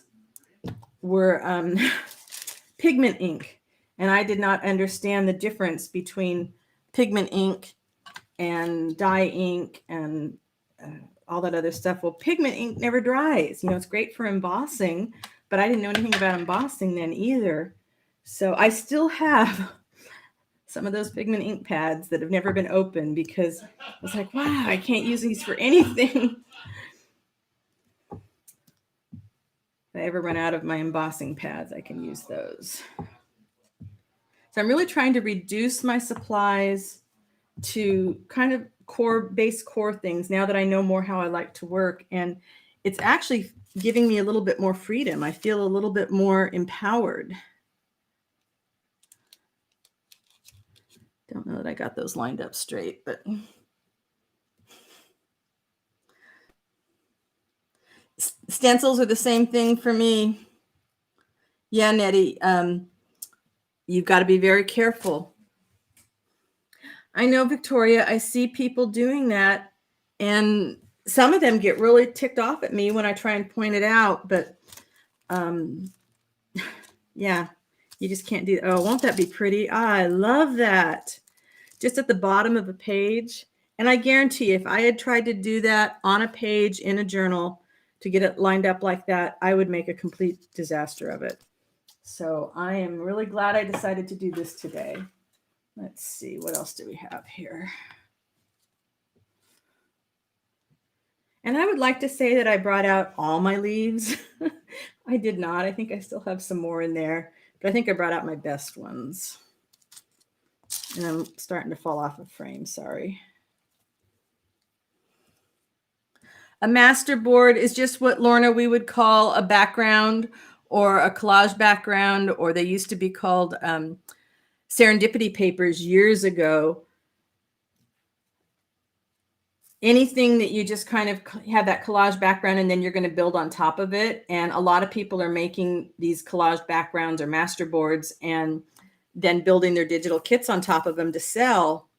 were pigment ink. And I did not understand the difference between pigment ink and dye ink and all that other stuff. Well, pigment ink never dries. You know, it's great for embossing, but I didn't know anything about embossing then either. So I still have some of those pigment ink pads that have never been opened because I was like, wow, I can't use these for anything. If I ever run out of my embossing pads, I can use those. So I'm really trying to reduce my supplies to kind of base core things now that I know more how I like to work. And it's actually giving me a little bit more freedom. I feel a little bit more empowered. Don't know that I got those lined up straight, but stencils are the same thing for me. Yeah, Nettie, you've got to be very careful. I know, Victoria, I see people doing that, and some of them get really ticked off at me when I try and point it out, but yeah, you just can't do. Oh, won't that be pretty? I love that. Just at the bottom of a page. And I guarantee if I had tried to do that on a page in a journal to get it lined up like that, I would make a complete disaster of it. So I am really glad I decided to do this today. Let's see, what else do we have here? And I would like to say that I brought out all my leaves. I did not. I think I still have some more in there, but I think I brought out my best ones. And I'm starting to fall off of frame, sorry. A master board is just what, Lorna, we would call a background or a collage background, or they used to be called serendipity papers years ago. Anything that you just kind of have that collage background and then you're going to build on top of it. And a lot of people are making these collage backgrounds or master boards and then building their digital kits on top of them to sell.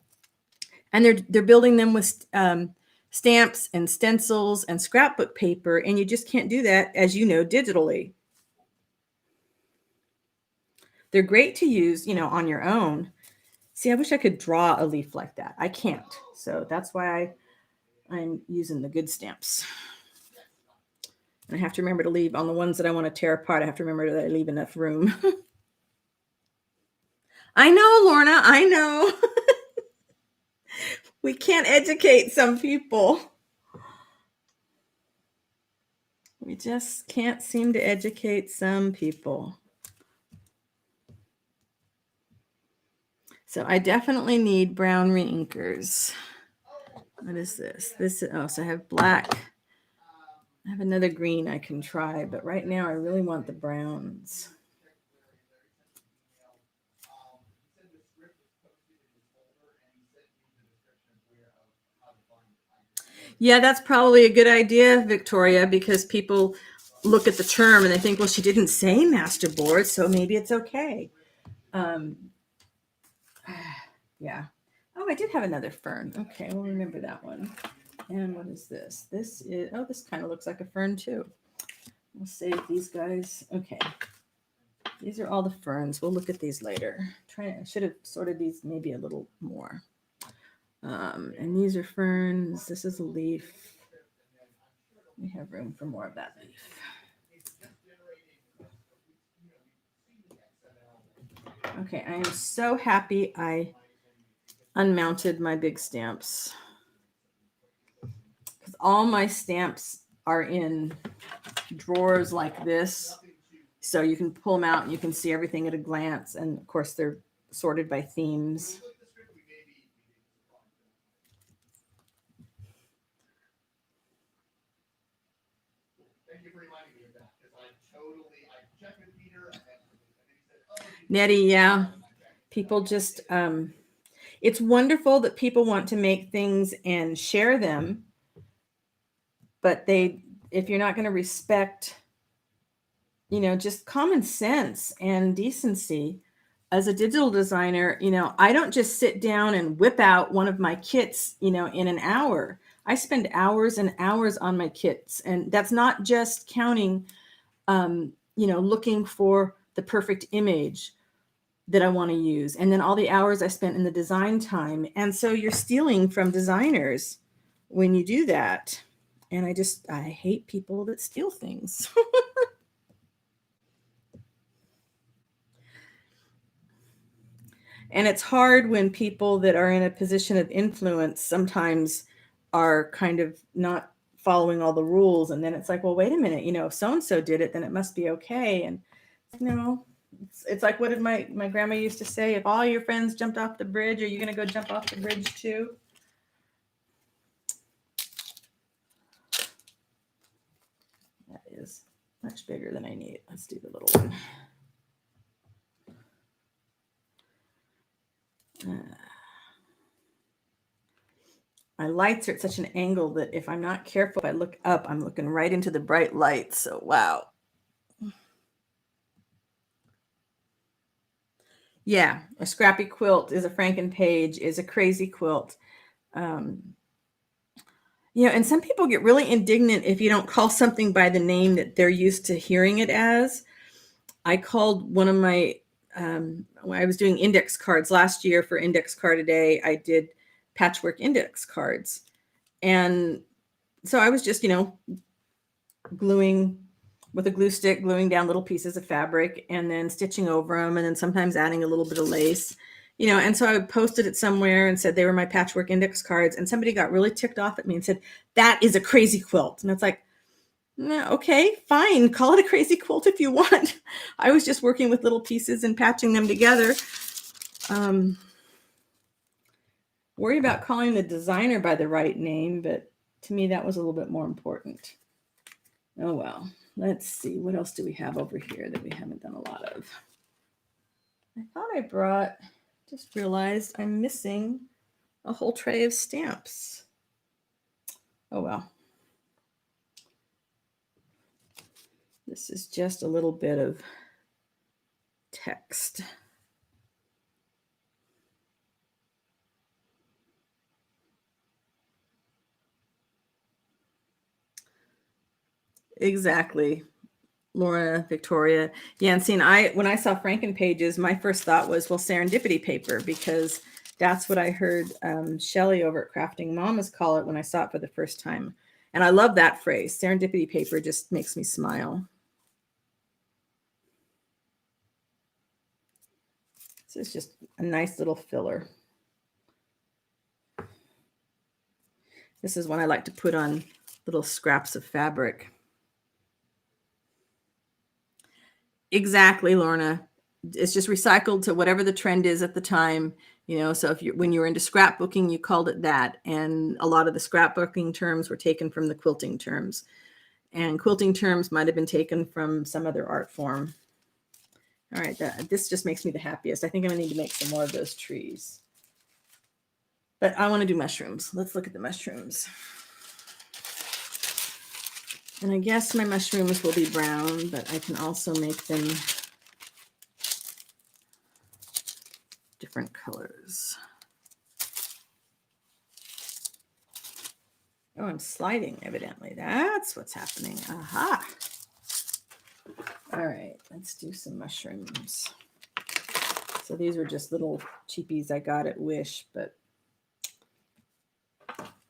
And they're building them with stamps and stencils and scrapbook paper, and you just can't do that, as you know, digitally. They're great to use, on your own. See, I wish I could draw a leaf like that. I can't. So that's why I'm using the good stamps. And I have to remember to leave on the ones that I want to tear apart. I have to remember that I leave enough room. I know, Lorna, I know. We can't educate some people. We just can't seem to educate some people. So I definitely need brown reinkers. What is this? So I have black. I have another green I can try, but right now I really want the browns. Yeah, that's probably a good idea, Victoria, because people look at the term and they think, well, she didn't say master board, so maybe it's okay. Yeah. Oh, I did have another fern. Okay, we'll remember that one. And what is this? This kind of looks like a fern too. We'll save these guys. Okay. These are all the ferns. We'll look at these later. I should have sorted these maybe a little more. And these are ferns. This is a leaf. We have room for more of that leaf. Okay, I am so happy I unmounted my big stamps, because all my stamps are in drawers like this, so you can pull them out and you can see everything at a glance. And of course they're sorted by themes. Nettie, yeah, people just it's wonderful that people want to make things and share them, but if you're not going to respect, just common sense and decency as a digital designer, I don't just sit down and whip out one of my kits, in an hour. I spend hours and hours on my kits, and that's not just counting, looking for the perfect image that I want to use, and then all the hours I spent in the design time. And so you're stealing from designers when you do that. And I hate people that steal things. And it's hard when people that are in a position of influence sometimes are kind of not following all the rules. And then it's like, well, wait a minute, if so-and-so did it, then it must be okay. And it's like, what did my grandma used to say? If all your friends jumped off the bridge, are you going to go jump off the bridge too? That is much bigger than I need. Let's do the little one. My lights are at such an angle that if I'm not careful, if I look up, I'm looking right into the bright lights. So, wow. Yeah, a scrappy quilt is a Frankenpage, is a crazy quilt. And some people get really indignant if you don't call something by the name that they're used to hearing it as. I called one of my, when I was doing index cards last year for Index Card a Day, I did patchwork index cards. And so I was just, gluing with a glue stick, gluing down little pieces of fabric and then stitching over them, and then sometimes adding a little bit of lace, and so I posted it somewhere and said they were my patchwork index cards, and somebody got really ticked off at me and said, that is a crazy quilt. And it's like, no, okay, fine, call it a crazy quilt if you want. I was just working with little pieces and patching them together. Worry about calling the designer by the right name, but To me, that was a little bit more important. Oh, well, let's see. What else do we have over here that we haven't done a lot of? I thought I brought, just realized I'm missing a whole tray of stamps. Oh, well. This is just a little bit of text. Exactly, Laura, Victoria. Yeah, and seeing when I saw Franken pages, my first thought was, well, serendipity paper, because that's what I heard Shelley over at Crafting Mamas call it when I saw it for the first time. And I love that phrase. Serendipity paper just makes me smile. This is just a nice little filler. This is one I like to put on little scraps of fabric. Exactly, Lorna. It's just recycled to whatever the trend is at the time. You know, so if when you were into scrapbooking, you called it that. And a lot of the scrapbooking terms were taken from the quilting terms. And quilting terms might have been taken from some other art form. All right, this just makes me the happiest. I think I'm gonna need to make some more of those trees. But I want to do mushrooms. Let's look at the mushrooms. And I guess my mushrooms will be brown, but I can also make them different colors. Oh, I'm sliding, evidently. That's what's happening. Aha. All right, let's do some mushrooms. So these were just little cheapies I got at Wish, but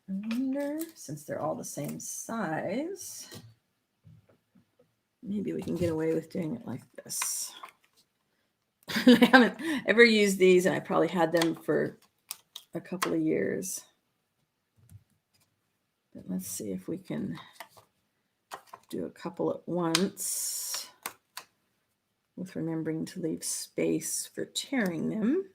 I wonder, since they're all the same size, maybe we can get away with doing it like this. I haven't ever used these, and I probably had them for a couple of years. But let's see if we can do a couple at once with remembering to leave space for tearing them.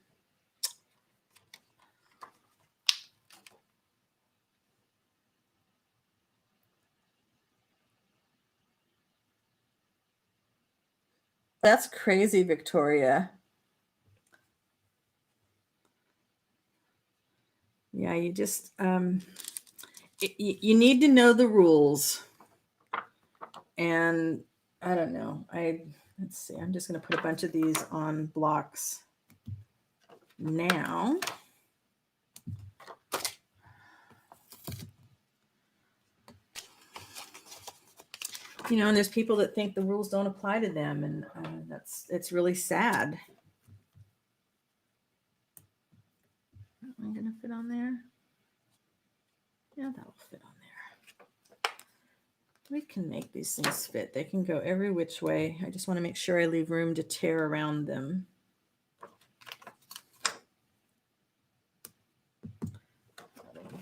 That's crazy, Victoria. Yeah, you just, you need to know the rules. And I don't know. Let's see, I'm just going to put a bunch of these on blocks now. You know, and there's people that think the rules don't apply to them, and it's really sad. Am I going to fit on there? Yeah, that'll fit on there. We can make these things fit. They can go every which way. I just want to make sure I leave room to tear around them.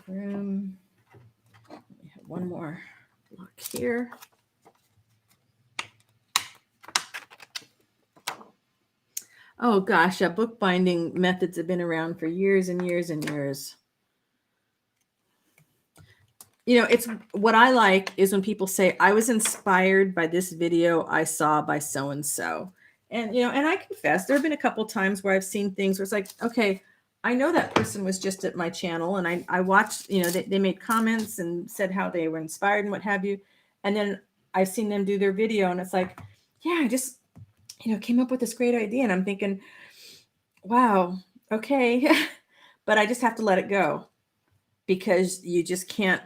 Room. We have one more block here. Oh gosh, bookbinding methods have been around for years and years and years. You know, it's what I like is when people say, I was inspired by this video I saw by so-and-so. And, you know, and I confess, there have been a couple times where I've seen things where it's like, okay, I know that person was just at my channel, and I watched, you know, they made comments and said how they were inspired and what have you. And then I've seen them do their video, and it's like, yeah, I just, you know, came up with this great idea. And I'm thinking, wow, okay. But I just have to let it go, because you just can't,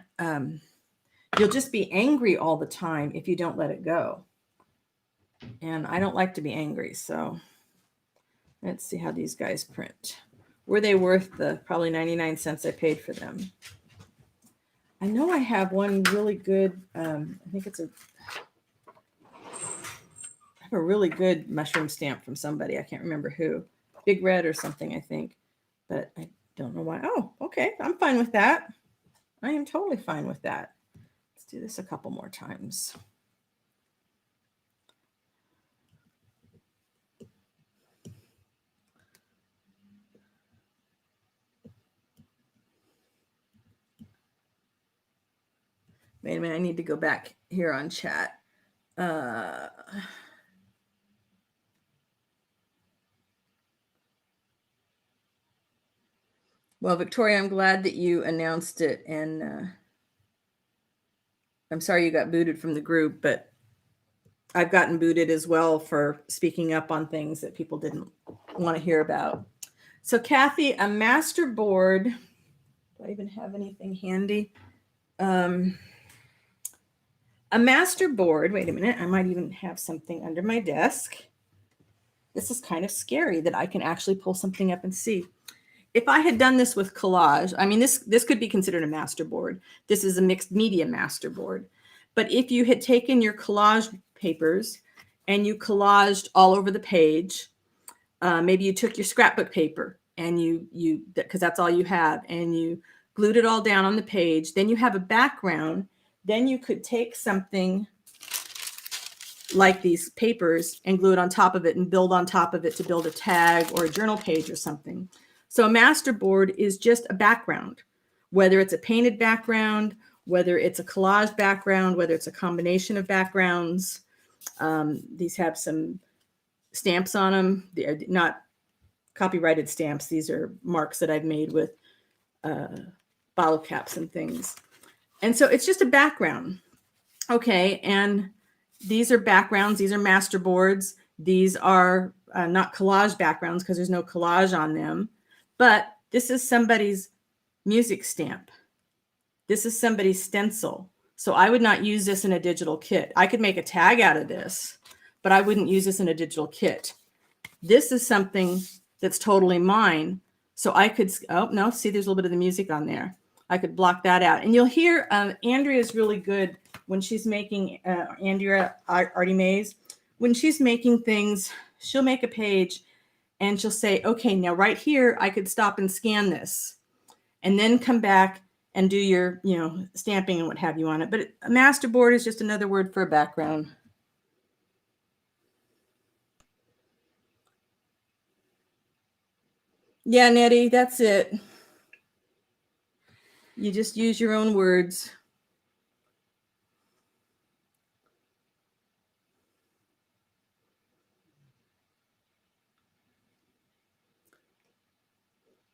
you'll just be angry all the time if you don't let it go. And I don't like to be angry. So let's see how these guys print. Were they worth the probably 99 cents I paid for them? I know I have one really good, I think it's I have a really good mushroom stamp from somebody. I can't remember who. Big Red or something, I think. But I don't know why. Oh, okay. I'm fine with that. I am totally fine with that. Let's do this a couple more times. Wait a minute, I need to go back here on chat. Well, Victoria, I'm glad that you announced it, and I'm sorry you got booted from the group, but I've gotten booted as well for speaking up on things that people didn't want to hear about. So Kathy, a master board, do I even have anything handy? A master board, wait a minute, I might even have something under my desk. This is kind of scary that I can actually pull something up and see. If I had done this with collage, I mean, this could be considered a master board. This is a mixed media master board. But if you had taken your collage papers and you collaged all over the page, maybe you took your scrapbook paper and because that's all you have, and you glued it all down on the page, then you have a background, then you could take something like these papers and glue it on top of it and build on top of it to build a tag or a journal page or something. So a master board is just a background, whether it's a painted background, whether it's a collage background, whether it's a combination of backgrounds. These have some stamps on them. They're not copyrighted stamps. These are marks that I've made with bottle caps and things. And so it's just a background. Okay, and these are backgrounds. These are master boards. These are not collage backgrounds because there's no collage on them. But this is somebody's music stamp. This is somebody's stencil. So I would not use this in a digital kit. I could make a tag out of this, but I wouldn't use this in a digital kit. This is something that's totally mine. So I could, oh no, see there's a little bit of the music on there. I could block that out. And you'll hear Andrea is really good when she's making, Andrea Artie Mays, when she's making things, she'll make a page and she'll say, okay, now right here, I could stop and scan this and then come back and do your, stamping and what have you on it. But a master board is just another word for a background. Yeah, Nettie, that's it. You just use your own words.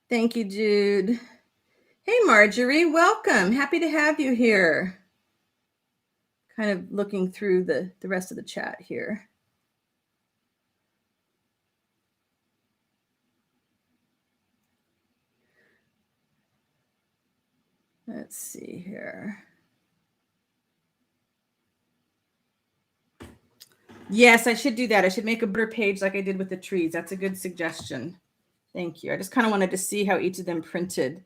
Thank you, Jude. Hey, Marjorie, welcome. Happy to have you here. Kind of looking through the rest of the chat here. Let's see here. Yes, I should do that. I should make a border page like I did with the trees. That's a good suggestion. Thank you. I just kind of wanted to see how each of them printed.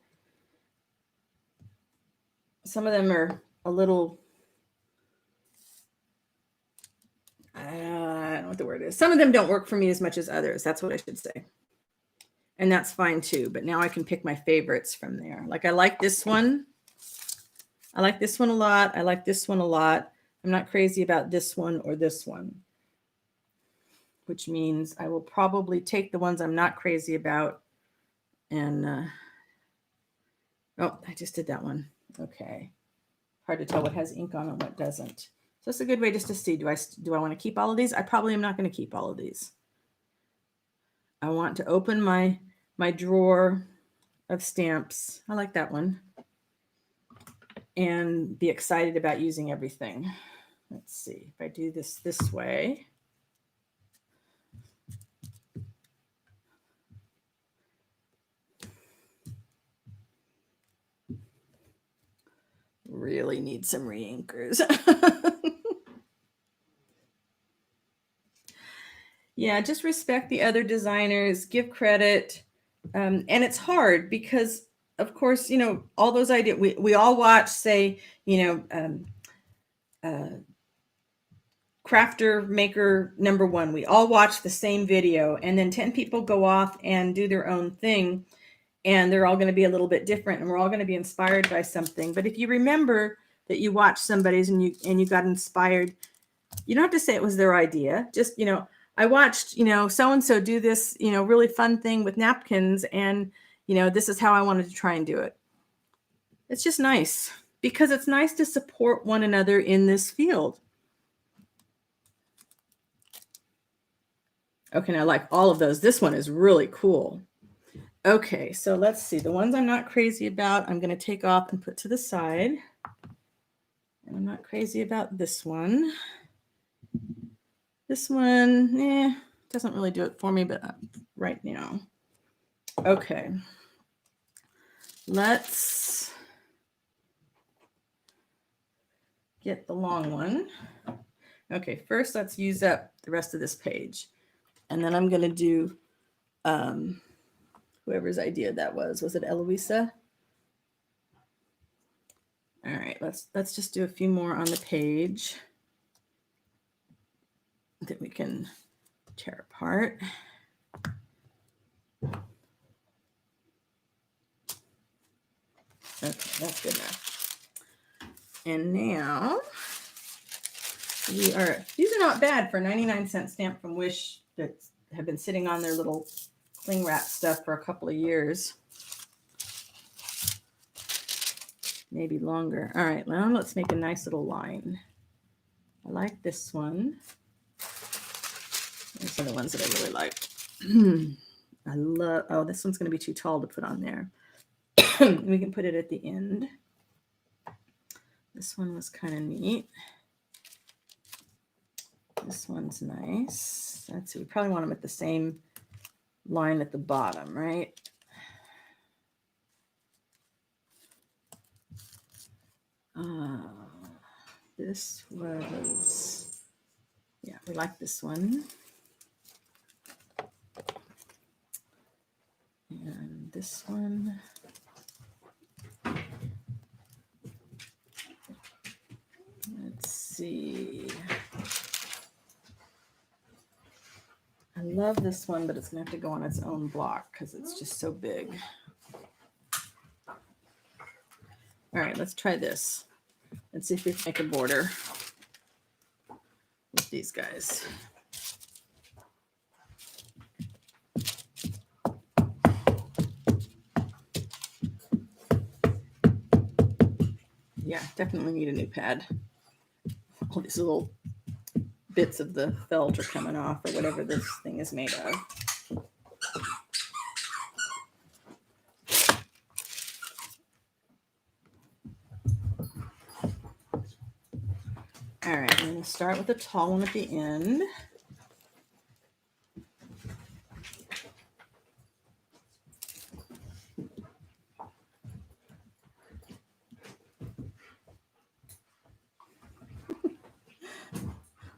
Some of them are a little, I don't know what the word is. Some of them don't work for me as much as others. That's what I should say. And that's fine too. But now I can pick my favorites from there. Like I like this one. I like this one a lot. I like this one a lot. I'm not crazy about this one or this one, which means I will probably take the ones I'm not crazy about and, oh, I just did that one. Okay. Hard to tell what has ink on and what doesn't. So it's a good way just to see, do I want to keep all of these? I probably am not going to keep all of these. I want to open my drawer of stamps. I like that one. And be excited about using everything. Let's see if I do this way. Really need some reinkers. Yeah, just respect the other designers, give credit. And it's hard because, of course, all those ideas, we all watch, say, crafter maker number one. We all watch the same video, and then 10 people go off and do their own thing. And they're all going to be a little bit different, and we're all going to be inspired by something. But if you remember that you watched somebody's and you got inspired, you don't have to say it was their idea. Just, I watched, so-and-so do this, really fun thing with napkins, and, this is how I wanted to try and do it. It's just nice because it's nice to support one another in this field. Okay, now I like all of those. This one is really cool. Okay, so let's see. The ones I'm not crazy about, I'm going to take off and put to the side. And I'm not crazy about this one. This one, doesn't really do it for me, but right now. Okay. Let's get the long one. Okay, first let's use up the rest of this page. And then I'm going to do whoever's idea that was. Was it Eloisa? All right, let's just do a few more on the page that we can tear apart. Okay, that's good enough. And now these are not bad for a 99-cent stamp from Wish that have been sitting on their little cling wrap stuff for a couple of years. Maybe longer. All right, now let's make a nice little line. I like this one. These are the ones that I really like. I love, oh, this one's going to be too tall to put on there. We can put it at the end. This one was kind of neat. This one's nice. Let's see, we probably want them at the same line at the bottom, right? This was, yeah, we like this one. And this one. Let's see. I love this one, but it's going to have to go on its own block because it's just so big. All right, let's try this. Let's see if we can make a border with these guys. Yeah, definitely need a new pad. All these little bits of the felt are coming off, or whatever this thing is made of. All right, I'm going to start with the tall one at the end.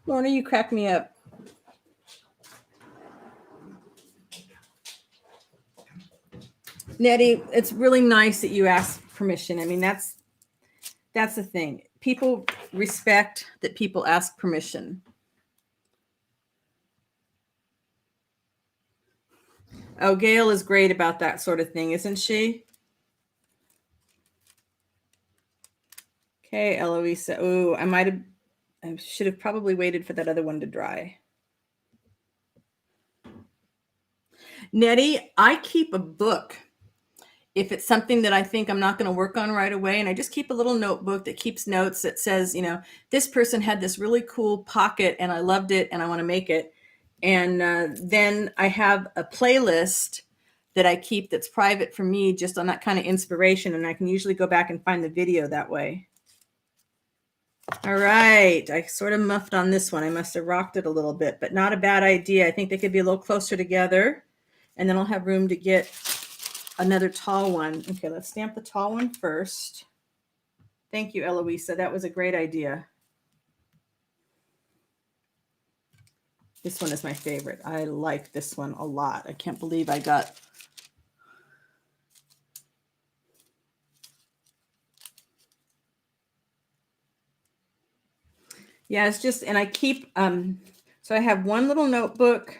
Lorna, you crack me up. Nettie, it's really nice that you asked permission. I mean, that's the thing. People respect that people ask permission. Oh, Gail is great about that sort of thing, isn't she? Okay, Eloisa. Oh, I should have probably waited for that other one to dry. Nettie, I keep a book if it's something that I think I'm not going to work on right away. And I just keep a little notebook that keeps notes that says, you know, this person had this really cool pocket and I loved it and I want to make it. And then I have a playlist that I keep that's private for me, just on that kind of inspiration. And I can usually go back and find the video that way. All right. I sort of muffed on this one. I must have rocked it a little bit, but not a bad idea. I think they could be a little closer together. And then I'll have room to get another tall one. Okay, let's stamp the tall one first. Thank you, Eloisa. That was a great idea. This one is my favorite. I like this one a lot. I can't believe I got... Yeah, it's just, and I keep, so I have one little notebook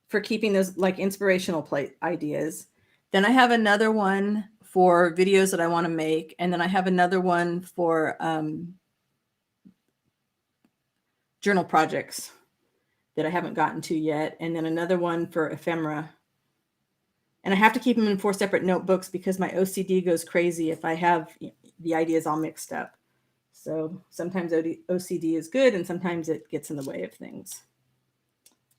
for keeping those like inspirational ideas. Then I have another one for videos that I want to make. And then I have another one for journal projects that I haven't gotten to yet. And then another one for ephemera. And I have to keep them in 4 separate notebooks because my OCD goes crazy if I have the ideas all mixed up. So sometimes OCD is good and sometimes it gets in the way of things.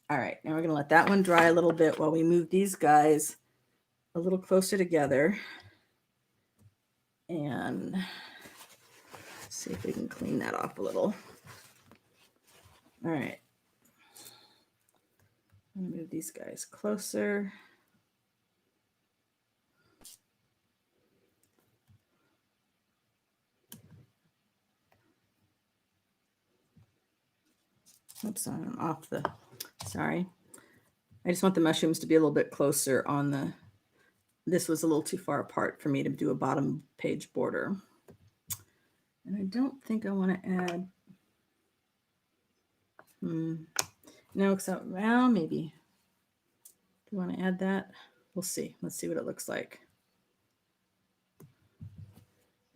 All right, now we're going to let that one dry a little bit while we move these guys a little closer together. And see if we can clean that off a little. All right. Move these guys closer. Oops, I'm off the, sorry. I just want the mushrooms to be a little bit closer on the, this was a little too far apart for me to do a bottom page border. And I don't think I want to add, no, so, well, maybe. Do you want to add that? We'll see. Let's see what it looks like.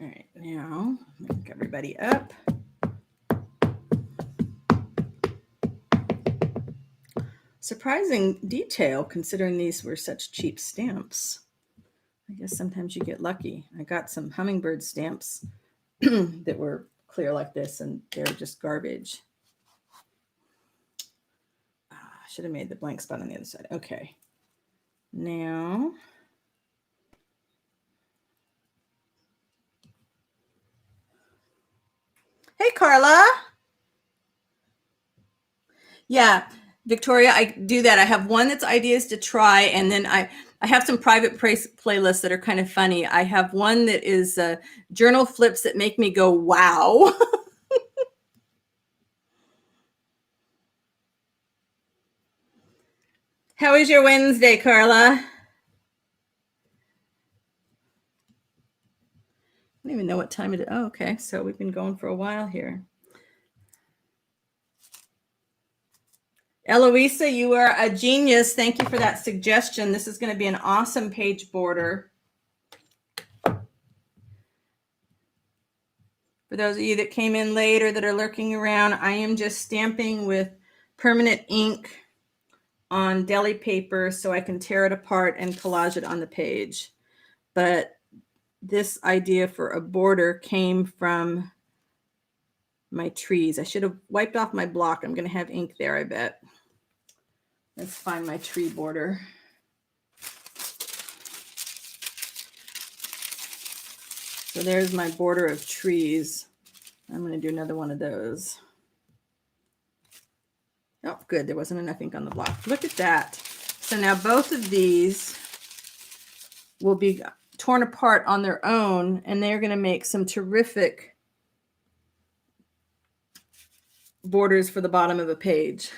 All right, now, make everybody up. Surprising detail considering these were such cheap stamps. I guess sometimes you get lucky. I got some hummingbird stamps that were clear like this and they're just garbage. I should have made the blank spot on the other side. Okay. Now, hey, Carla. Yeah, Victoria, I do that. I have one that's ideas to try, and then I have some private playlists that are kind of funny. I have one that is journal flips that make me go, wow. How is your Wednesday, Carla? I don't even know what time it is. Oh, okay. So we've been going for a while here. Eloisa, you are a genius. Thank you for that suggestion. This is going to be an awesome page border. For those of you that came in late or that are lurking around, I am just stamping with permanent ink on deli paper so I can tear it apart and collage it on the page. But this idea for a border came from my trees. I should have wiped off my block. I'm going to have ink there, I bet. Let's find my tree border. So there's my border of trees. I'm going to do another one of those. Oh, good. There wasn't enough ink on the block. Look at that. So now both of these will be torn apart on their own, and they're going to make some terrific borders for the bottom of a page.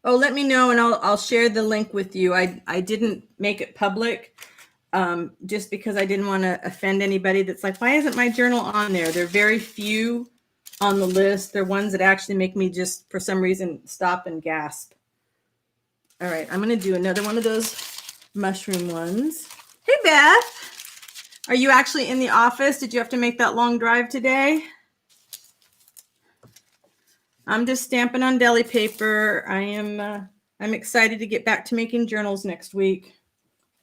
Oh, let me know and I'll share the link with you. I didn't make it public just because I didn't want to offend anybody that's like, why isn't my journal on there? There are very few on the list. They're ones that actually make me just, for some reason, stop and gasp. All right, I'm going to do another one of those mushroom ones. Hey, Beth. Are you actually in the office? Did you have to make that long drive today? I'm just stamping on deli paper. I'm excited to get back to making journals next week.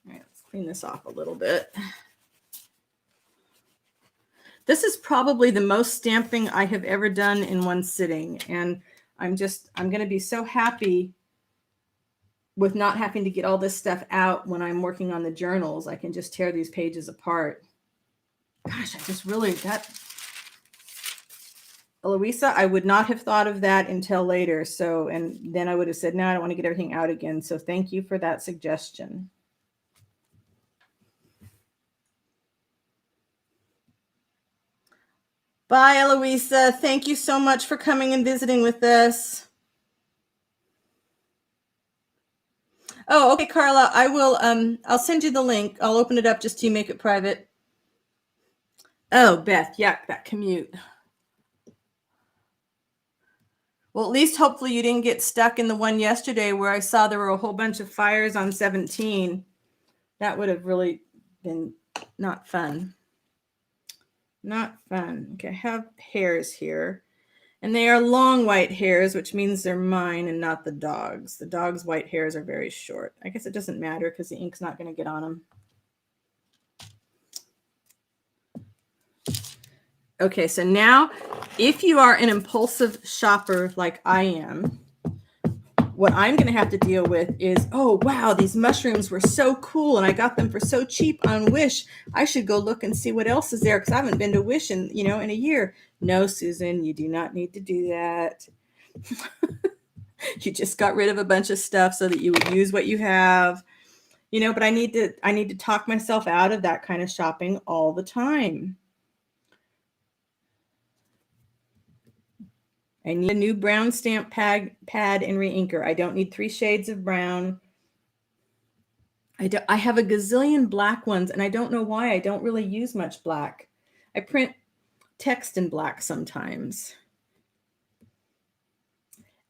All right, let's clean this off a little bit. This is probably the most stamping I have ever done in one sitting. And I'm going to be so happy with not having to get all this stuff out when I'm working on the journals. I can just tear these pages apart. Gosh, I just really, Eloisa, I would not have thought of that until later. So, and then I would have said, no, I don't want to get everything out again. So thank you for that suggestion. Bye, Eloisa. Thank you so much for coming and visiting with us. Oh, okay, Carla, I will, I'll send you the link. I'll open it up just to make it private. Oh, Beth, yuck, that commute. Well, at least hopefully you didn't get stuck in the one yesterday where I saw there were a whole bunch of fires on 17. That would have really been not fun. Not fun. Okay, I have hairs here. And they are long white hairs, which means they're mine and not the dog's. The dog's white hairs are very short. I guess it doesn't matter because the ink's not going to get on them. Okay, so now if you are an impulsive shopper like I am, what I'm going to have to deal with is, oh, wow, these mushrooms were so cool and I got them for so cheap on Wish. I should go look and see what else is there because I haven't been to Wish in a year. No, Susan, you do not need to do that. You just got rid of a bunch of stuff so that you would use what you have. But I need to talk myself out of that kind of shopping all the time. I need a new brown stamp pad and reinker. I don't need 3 shades of brown. I have a gazillion black ones, and I don't know why. I don't really use much black. I print text in black sometimes.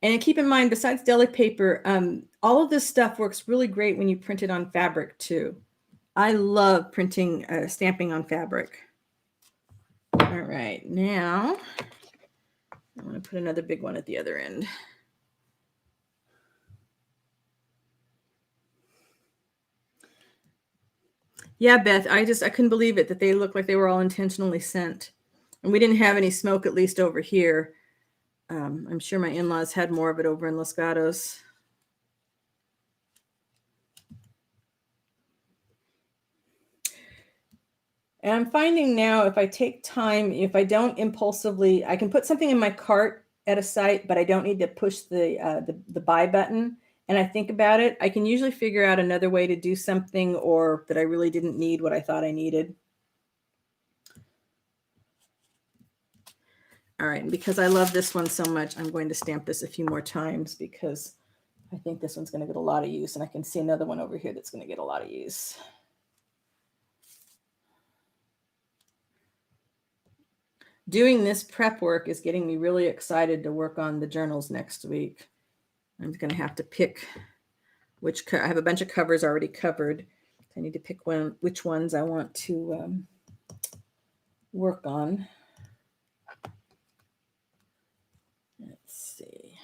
And keep in mind, besides deli paper, all of this stuff works really great when you print it on fabric too. I love printing, stamping on fabric. All right, now I'm going to put another big one at the other end. Yeah, Beth, I couldn't believe it that they looked like they were all intentionally sent. And we didn't have any smoke, at least over here. I'm sure my in-laws had more of it over in Los Gatos. And I'm finding now if I take time, if I don't impulsively, I can put something in my cart at a site, but I don't need to push the buy button. And I think about it, I can usually figure out another way to do something or that I really didn't need what I thought I needed. All right, and because I love this one so much, I'm going to stamp this a few more times because I think this one's going to get a lot of use, and I can see another one over here that's going to get a lot of use. Doing this prep work is getting me really excited to work on the journals next week. I'm going to have to pick I have a bunch of covers already covered. I need to pick which ones I want to work on. Let's see.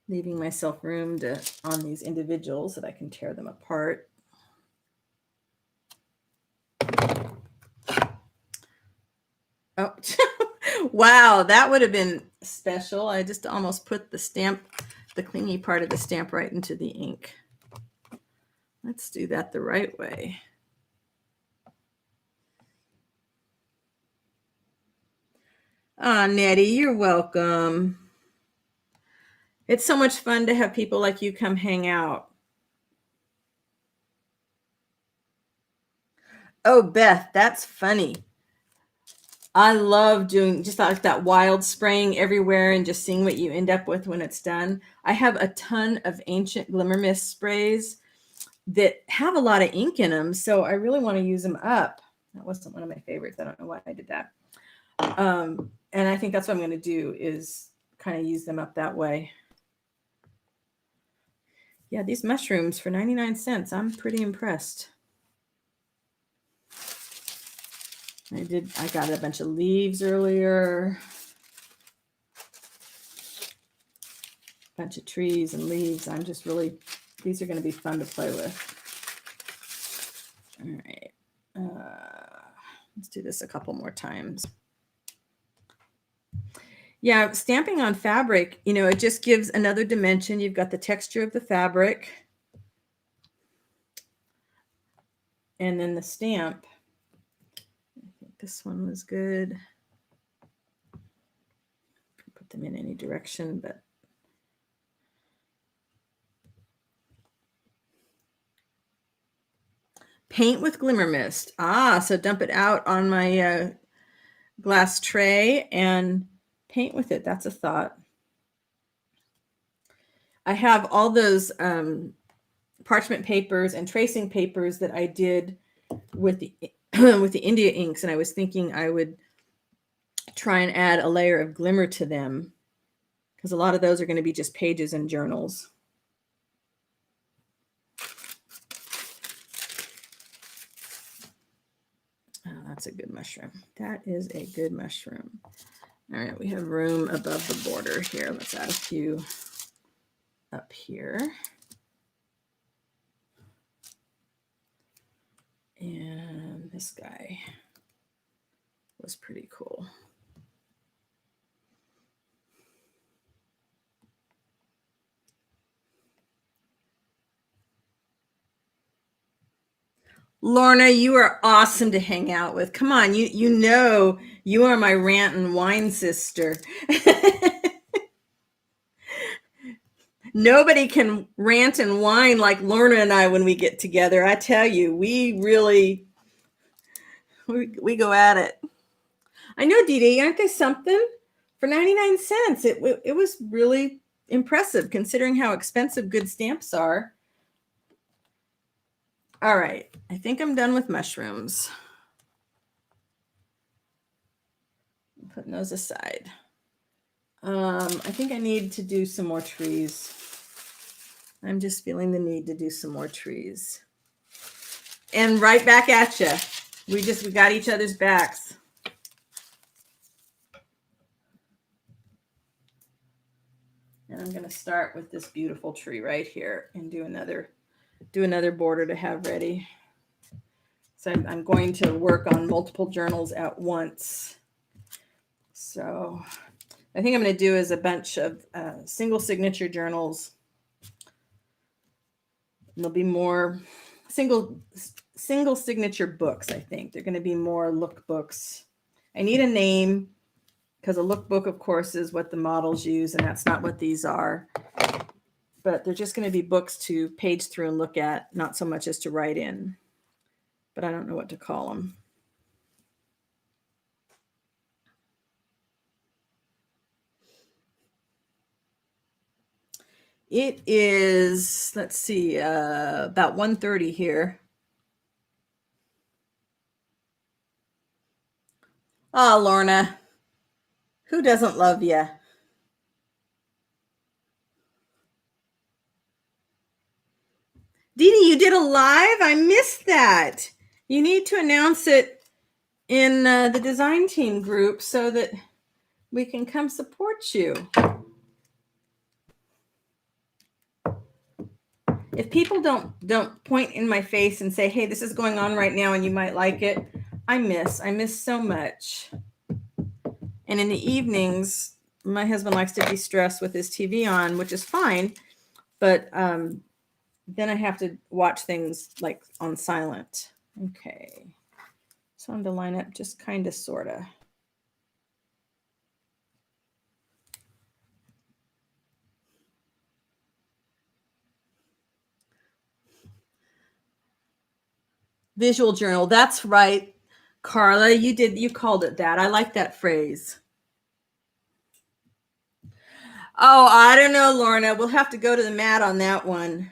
Leaving myself room on these individuals that I can tear them apart. Oh, wow, that would have been special. I just almost put the clingy part of the stamp right into the ink. Let's do that the right way. Ah, Nettie, you're welcome. It's so much fun to have people like you come hang out. Oh, Beth, that's funny. I love doing just like that wild spraying everywhere and just seeing what you end up with when it's done. I have a ton of ancient Glimmer Mist sprays that have a lot of ink in them, so I really want to use them up. That wasn't one of my favorites. I don't know why I did that. And I think that's what I'm going to do is kind of use them up that way. Yeah, these mushrooms for 99 cents. I'm pretty impressed. I got a bunch of leaves earlier. A bunch of trees and leaves. These are going to be fun to play with. All right. Let's do this a couple more times. Yeah, stamping on fabric, it just gives another dimension. You've got the texture of the fabric. And then the stamp. I think this one was good. Put them in any direction, but paint with Glimmer Mist. So dump it out on my glass tray and paint with it. That's a thought. I have all those parchment papers and tracing papers that I did with the with the India inks, and I was thinking I would try and add a layer of glimmer to them because a lot of those are going to be just pages and journals. that's a good mushroom. That is a good mushroom. All right, we have room above the border here. Let's add a few up here. And this guy was pretty cool. Lorna, you are awesome to hang out with. Come on, you know you are my rant and wine sister. Nobody can rant and whine like Lorna and I when we get together. I tell you, we really we go at it. I know, Dee Dee, aren't they something? For 99 cents. It was really impressive considering how expensive good stamps are. All right, I think I'm done with mushrooms. I'm putting those aside. I think I need to do some more trees. I'm just feeling the need to do some more trees. And right back at you. We got each other's backs. And I'm going to start with this beautiful tree right here and do another border to have ready. So I'm going to work on multiple journals at once. So I think I'm going to do is a bunch of single signature journals. And there'll be more single signature books, I think. They're going to be more lookbooks. I need a name because a lookbook, of course, is what the models use, and that's not what these are. But they're just going to be books to page through and look at, not so much as to write in. But I don't know what to call them. It is, let's see, about 1:30 here. Oh, Lorna, who doesn't love you? Dee Dee, you did a live? I missed that. You need to announce it in the design team group so that we can come support you. If people don't point in my face and say, hey, this is going on right now and you might like it, I miss so much. And in the evenings, my husband likes to de-stress with his TV on, which is fine. But then I have to watch things like on silent. Okay. So I'm to line up just kind of, sort of. Visual journal. That's right. Carla, you called it that. I like that phrase. Oh, I don't know, Lorna. We'll have to go to the mat on that one.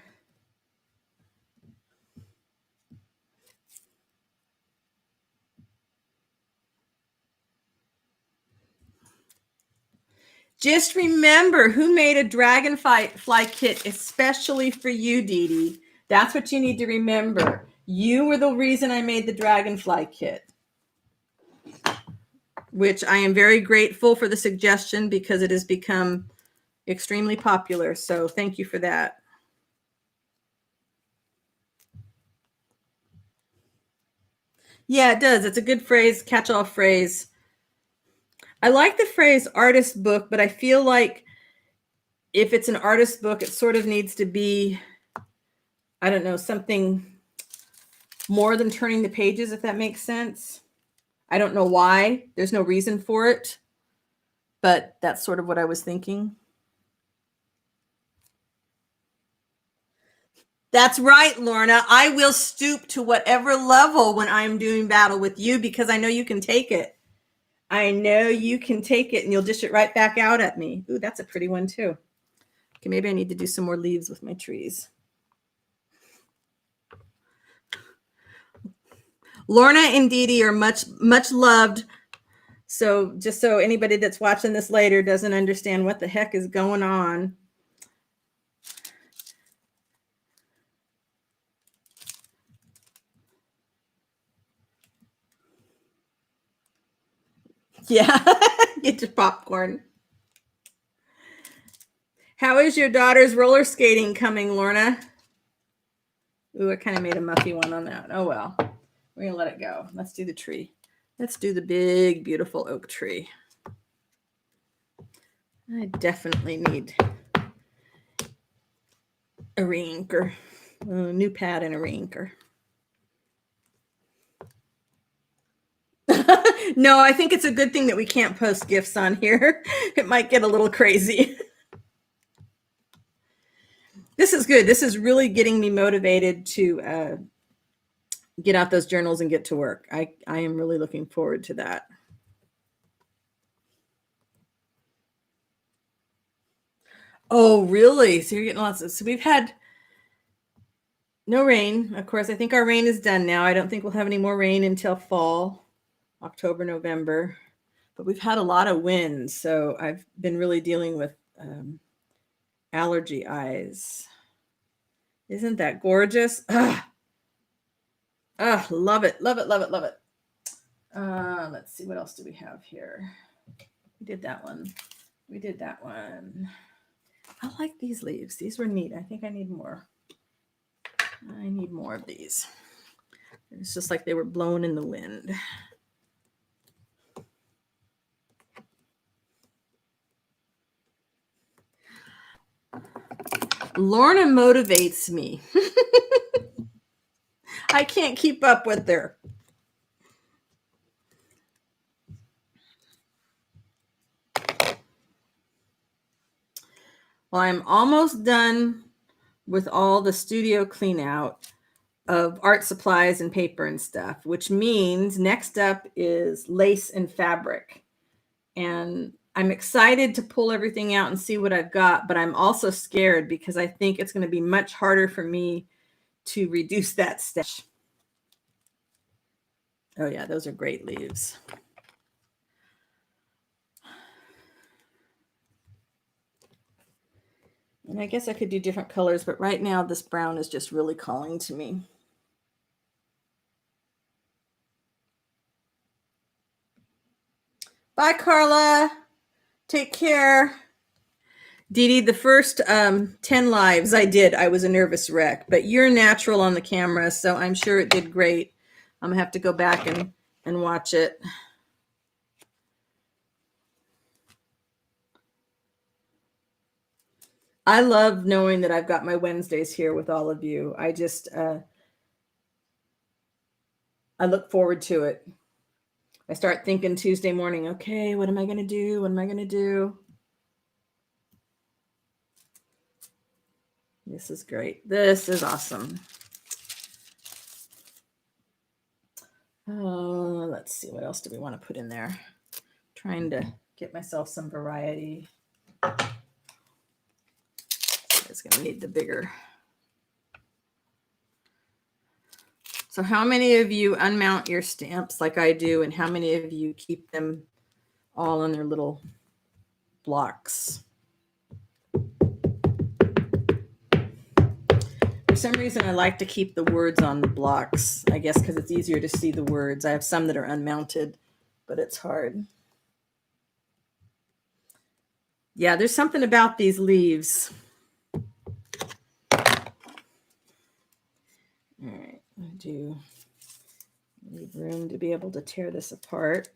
Just remember who made a dragonfly kit especially for you, Dee Dee. That's what you need to remember. You were the reason I made the dragonfly kit, which I am very grateful for the suggestion because it has become extremely popular. So thank you for that. Yeah, it does. It's a good phrase, catch-all phrase. I like the phrase artist book, but I feel like if it's an artist book, it sort of needs to be, I don't know, something more than turning the pages, if that makes sense. I don't know why. There's no reason for it, but that's sort of what I was thinking. That's right, Lorna. I will stoop to whatever level when I'm doing battle with you because I know you can take it. I know you can take it and you'll dish it right back out at me. Ooh, that's a pretty one too. Okay, maybe I need to do some more leaves with my trees. Lorna and Dee Dee are much loved. So just so anybody that's watching this later doesn't understand what the heck is going on. Yeah, get your popcorn. How is your daughter's roller skating coming, Lorna? Ooh, I kind of made a muffy one on that. Oh, well. We're going to let it go. Let's do the tree. Let's do the big, beautiful oak tree. I definitely need a reinker, a new pad and a reinker. No, I think it's a good thing that we can't post GIFs on here. It might get a little crazy. This is good. This is really getting me motivated to get out those journals and get to work. I am really looking forward to that. Oh, really? So you're getting lots of, so we've had no rain. Of course, I think our rain is done now. I don't think we'll have any more rain until fall, October, November. But we've had a lot of wind, so I've been really dealing with allergy eyes. Isn't that gorgeous? Love it, love it, love it, love it. Let's see, what else do we have here? We did that one. We did that one. I like these leaves. These were neat. I think I need more. I need more of these. It's just like they were blown in the wind. Lorna motivates me. I can't keep up with her. Well, I'm almost done with all the studio clean out of art supplies and paper and stuff, which means next up is lace and fabric. And I'm excited to pull everything out and see what I've got, but I'm also scared because I think it's going to be much harder for me to reduce that stash. Oh yeah, those are great leaves. And I guess I could do different colors, but right now this brown is just really calling to me. Bye, Carla. Take care. Dee Dee, the first 10 lives I did, I was a nervous wreck, but you're natural on the camera, so I'm sure it did great. I'm going to have to go back and watch it. I love knowing that I've got my Wednesdays here with all of you. I just, I look forward to it. I start thinking Tuesday morning, okay, what am I going to do? What am I going to do? This is great. This is awesome. Let's see, what else do we want to put in there? Trying to get myself some variety. It's going to need the bigger. So how many of you unmount your stamps like I do, and how many of you keep them all in their little blocks? For some reason, I like to keep the words on the blocks, I guess because it's easier to see the words. I have some that are unmounted, but it's hard. Yeah, there's something about these leaves. All right, I do need room to be able to tear this apart.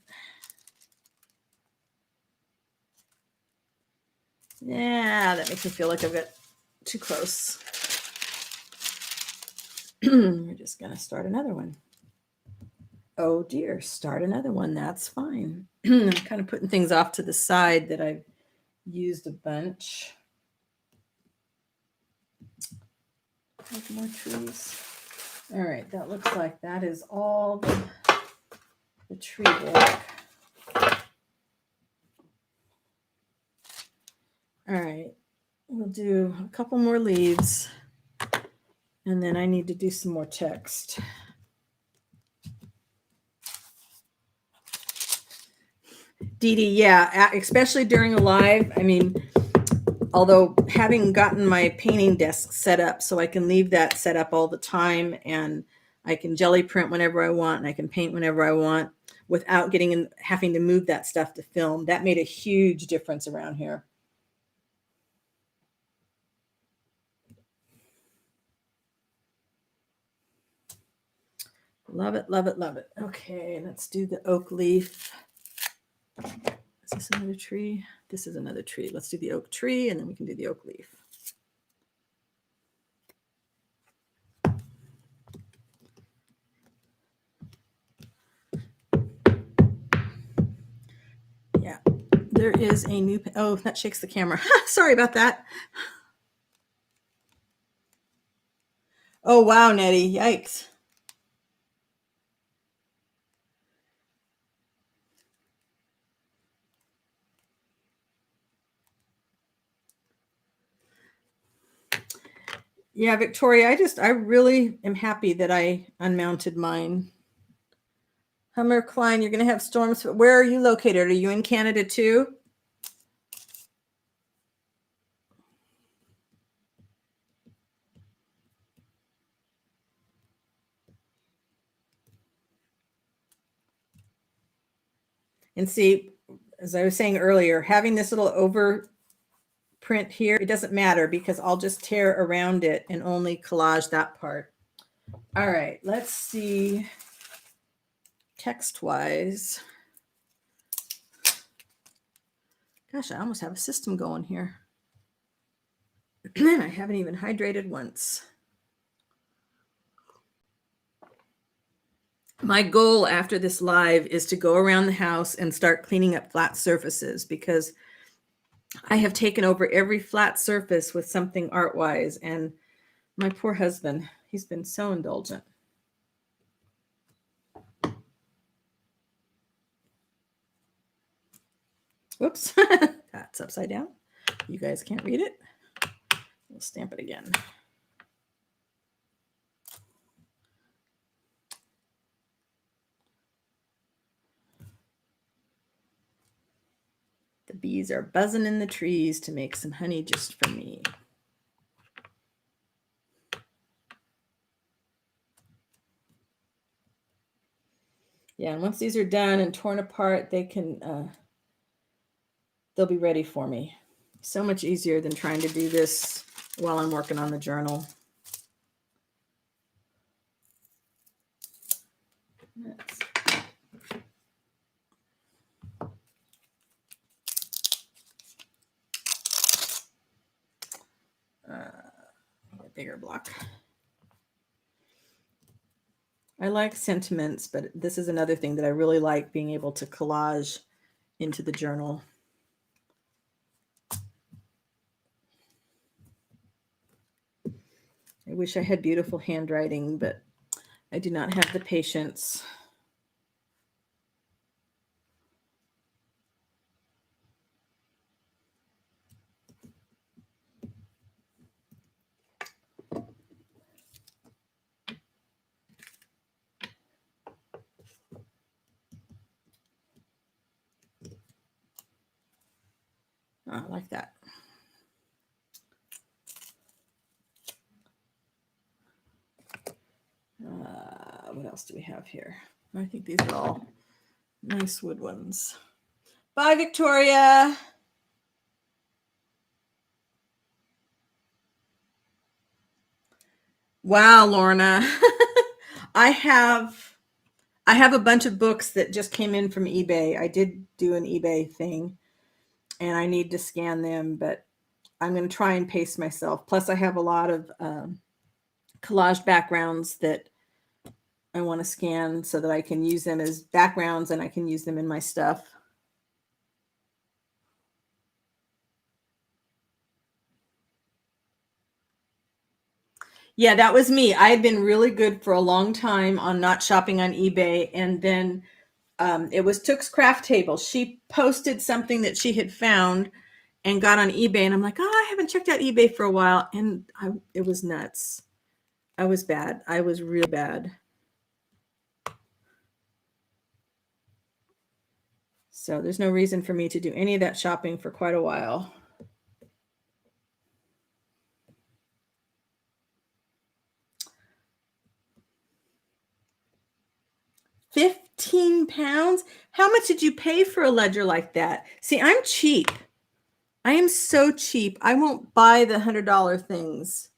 Yeah, that makes me feel like I've got too close. We're just going to start another one. Oh dear, start another one. That's fine. I'm kind of putting things off to the side that I've used a bunch. Have more trees. All right, that looks like that is all the tree work. All right, we'll do a couple more leaves, and then I need to do some more text. Dee Dee, yeah, especially during a live. I mean, although having gotten my painting desk set up so I can leave that set up all the time, and I can jelly print whenever I want, and I can paint whenever I want without getting in, having to move that stuff to film. That made a huge difference around here. Love it, love it, love it. Okay, let's do the oak leaf. Is this another tree? This is another tree. Let's do the oak tree, and then we can do the oak leaf. Yeah, there is a new, oh, that shakes the camera. Sorry about that. Oh, wow, Nettie, yikes. Yeah, Victoria, I really am happy that I unmounted mine. Hummer Klein, you're going to have storms. Where are you located? Are you in Canada too? And see, as I was saying earlier, having this little over print here, it doesn't matter because I'll just tear around it and only collage that part. All right, let's see text-wise. Gosh, I almost have a system going here. I haven't even hydrated once. My goal after this live is to go around the house and start cleaning up flat surfaces because I have taken over every flat surface with something art-wise, and my poor husband, he's been so indulgent. Whoops, that's upside down. You guys can't read it. We'll stamp it again. The bees are buzzing in the trees to make some honey just for me. Yeah, and once these are done and torn apart, they can, they'll be ready for me. So much easier than trying to do this while I'm working on the journal. A bigger block. I like sentiments, but this is another thing that I really like, being able to collage into the journal. I wish I had beautiful handwriting, but I do not have the patience. I like that. What else do we have here? I think these are all nice wood ones. Bye, Victoria. Wow, Lorna. I have a bunch of books that just came in from eBay. I did do an eBay thing, and I need to scan them, but I'm going to try and pace myself. Plus, I have a lot of collage backgrounds that I want to scan so that I can use them as backgrounds and I can use them in my stuff. Yeah, that was me. I had been really good for a long time on not shopping on eBay, and then it was Took's Craft Table. She posted something that she had found and got on eBay, and I'm like, oh, I haven't checked out eBay for a while, and it was nuts. I was bad. I was real bad. So there's no reason for me to do any of that shopping for quite a while. 15 pounds? How much did you pay for a ledger like that? See, I'm cheap. I am so cheap. I won't buy the $100 things.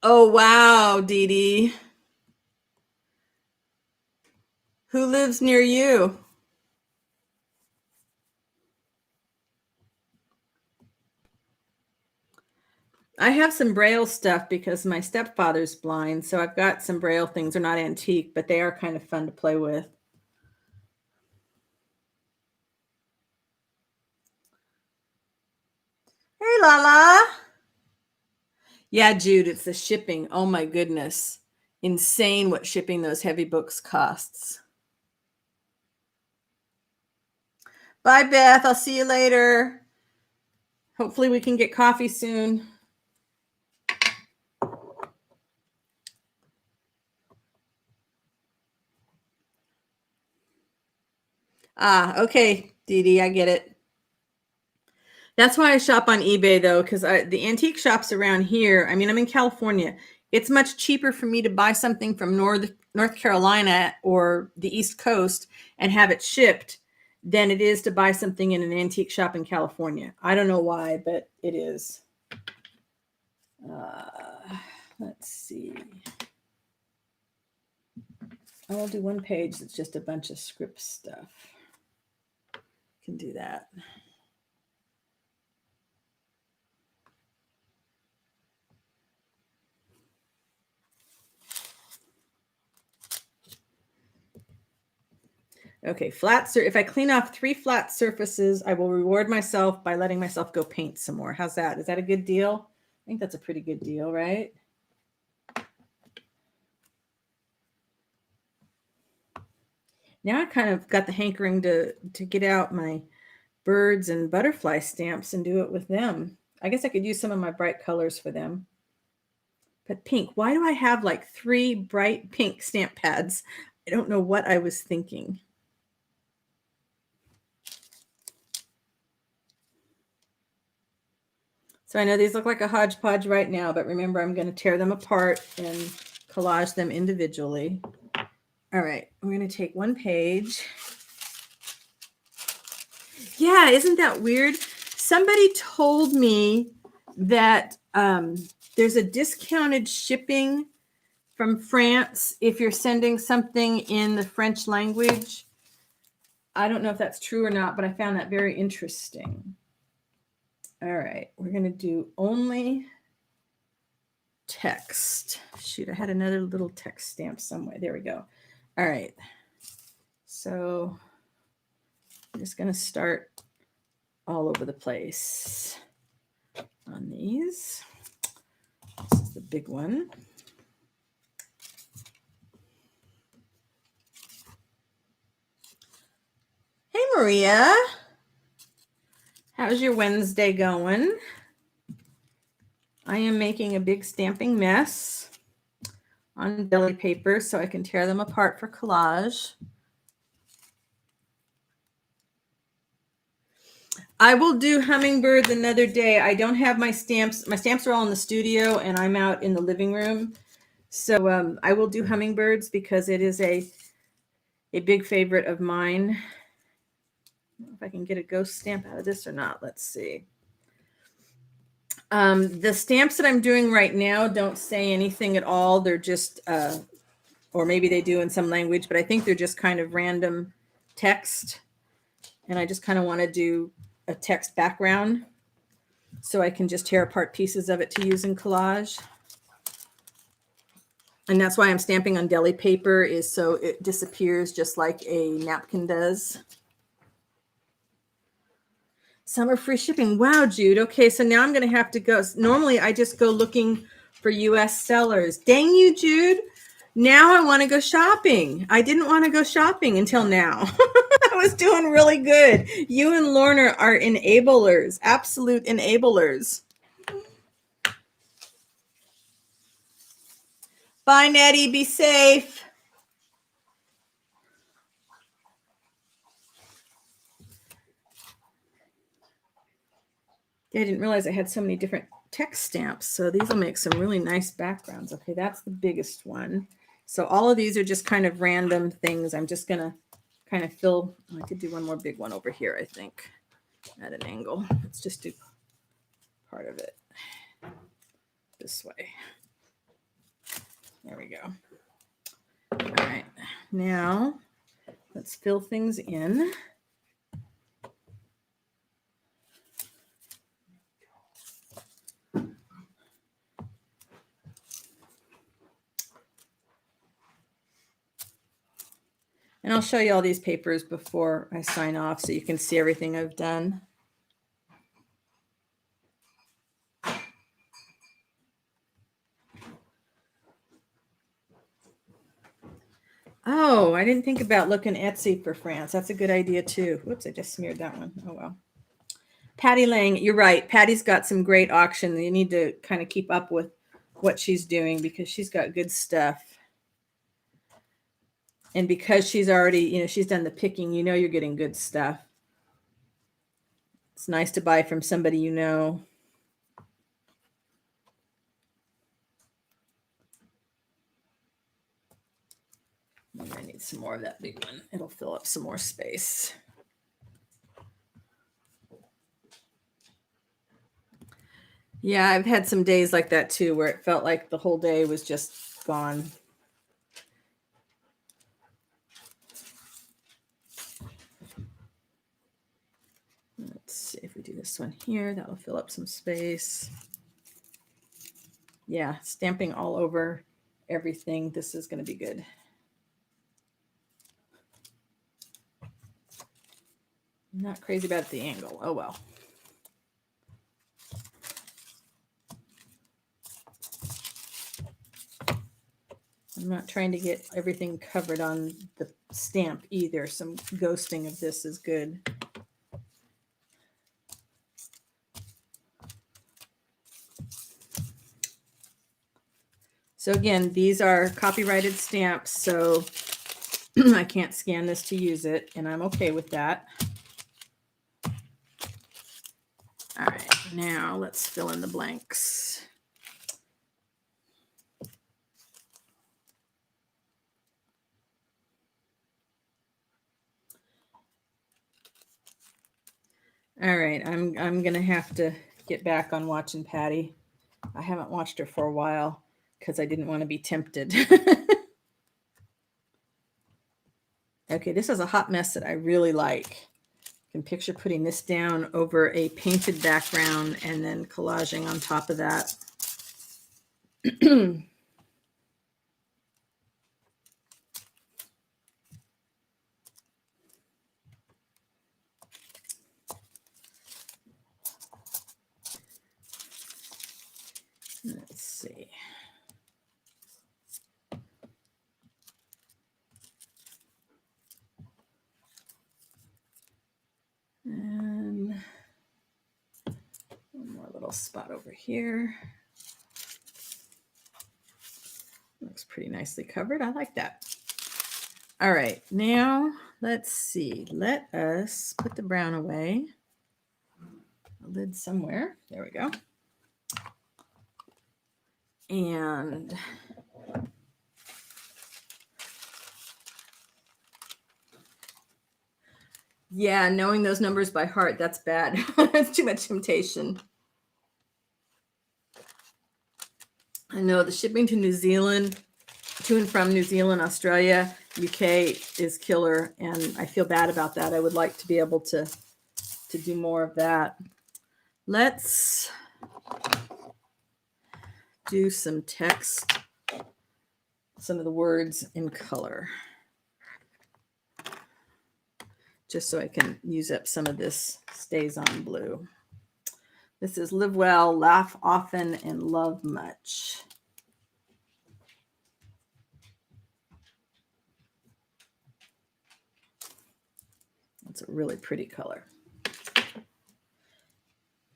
Oh, wow, Dee Dee. Who lives near you? I have some Braille stuff because my stepfather's blind, so I've got some Braille things. They're not antique, but they are kind of fun to play with. Hey, Lala. Yeah, Jude, it's the shipping. Oh my goodness. Insane what shipping those heavy books costs. Bye, Beth. I'll see you later. Hopefully we can get coffee soon. Ah, okay, Dee Dee, I get it. That's why I shop on eBay, though, because the antique shops around here, I mean, I'm in California. It's much cheaper for me to buy something from North Carolina or the East Coast and have it shipped than it is to buy something in an antique shop in California. I don't know why, but it is. Let's see. I will do one page that's just a bunch of script stuff. Can do that. Okay, if I clean off 3 flat surfaces, I will reward myself by letting myself go paint some more. How's that? Is that a good deal? I think that's a pretty good deal, right? Now I kind of got the hankering to get out my birds and butterfly stamps and do it with them. I guess I could use some of my bright colors for them. But pink, why do I have like 3 bright pink stamp pads? I don't know what I was thinking. So I know these look like a hodgepodge right now, but remember, I'm going to tear them apart and collage them individually. All right, we're going to take one page. Yeah, isn't that weird? Somebody told me that there's a discounted shipping from France if you're sending something in the French language. I don't know if that's true or not, but I found that very interesting. All right, we're going to do only text. Shoot, I had another little text stamp somewhere. There we go. All right. So I'm just going to start all over the place on these. This is the big one. Hey, Maria. How's your Wednesday going? I am making a big stamping mess on deli paper so I can tear them apart for collage. I will do hummingbirds another day. I don't have my stamps. My stamps are all in the studio and I'm out in the living room. So I will do hummingbirds because it is a big favorite of mine. I don't know if I can get a ghost stamp out of this or not. Let's see. The stamps that I'm doing right now don't say anything at all. They're just, or maybe they do in some language, but I think they're just kind of random text. And I just kind of want to do a text background so I can just tear apart pieces of it to use in collage. And that's why I'm stamping on deli paper, is so it disappears just like a napkin does. Summer free shipping. Wow, Jude. Okay, so now I'm going to have to go. Normally, I just go looking for U.S. sellers. Dang you, Jude. Now I want to go shopping. I didn't want to go shopping until now. I was doing really good. You and Lorna are enablers, absolute enablers. Bye, Nettie. Be safe. I didn't realize I had so many different text stamps. So these will make some really nice backgrounds. Okay, that's the biggest one. So all of these are just kind of random things. I'm just going to kind of fill. I could do one more big one over here, I think, at an angle. Let's just do part of it this way. There we go. All right, now let's fill things in. And I'll show you all these papers before I sign off so you can see everything I've done. Oh, I didn't think about looking Etsy for France. That's a good idea too. Whoops, I just smeared that one. Oh well. Patty Lang, you're right. Patty's got some great auction. You need to kind of keep up with what she's doing because she's got good stuff. And because she's already, she's done the picking, you're getting good stuff. It's nice to buy from somebody you know. I need some more of that big one. It'll fill up some more space. Yeah, I've had some days like that too, where it felt like the whole day was just gone. Let's see if we do this one here, that'll fill up some space. Yeah, stamping all over everything. This is going to be good. I'm not crazy about the angle. Oh well. I'm not trying to get everything covered on the stamp either. Some ghosting of this is good. So again, these are copyrighted stamps, so I can't scan this to use it, and I'm okay with that. All right, now let's fill in the blanks. All right, I'm gonna have to get back on watching Patty. I haven't watched her for a while because I didn't want to be tempted. Okay, this is a hot mess that I really like. I can picture putting this down over a painted background and then collaging on top of that. Let's see. And one more little spot over here. Looks pretty nicely covered. I like that. All right, now let's see. Let us put the brown away. A lid somewhere. There we go. And yeah, knowing those numbers by heart, that's bad. That's too much temptation. I know the shipping to New Zealand, to and from New Zealand, Australia, UK is killer, and I feel bad about that. I would like to be able to do more of that. Let's do some text, some of the words in color, just so I can use up some of this Stays On blue. This is live well, laugh often, and love much. That's a really pretty color.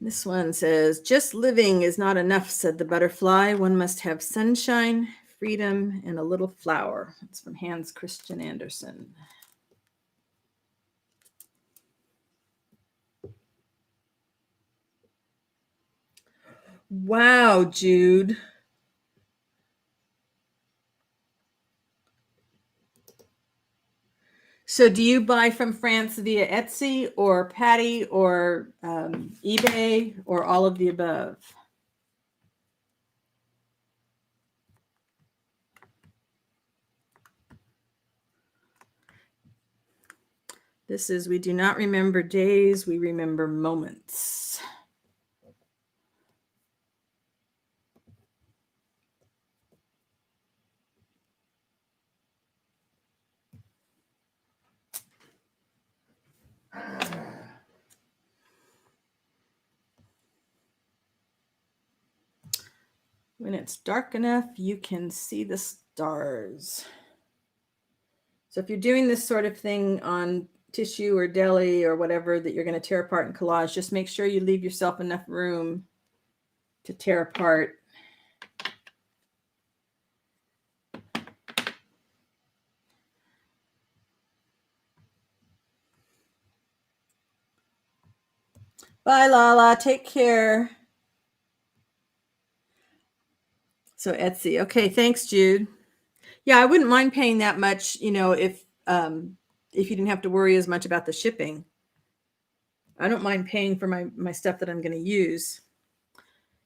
This one says, just living is not enough, said the butterfly. One must have sunshine, freedom, and a little flower. It's from Hans Christian Andersen. Wow, Jude. So do you buy from France via Etsy or Patty or eBay or all of the above? This is, we do not remember days, we remember moments. When it's dark enough, you can see the stars. So if you're doing this sort of thing on tissue or deli or whatever that you're going to tear apart in collage, just make sure you leave yourself enough room to tear apart. Bye, Lala. Take care. So Etsy. Okay, thanks, Jude. Yeah, I wouldn't mind paying that much, if you didn't have to worry as much about the shipping. I don't mind paying for my stuff that I'm going to use.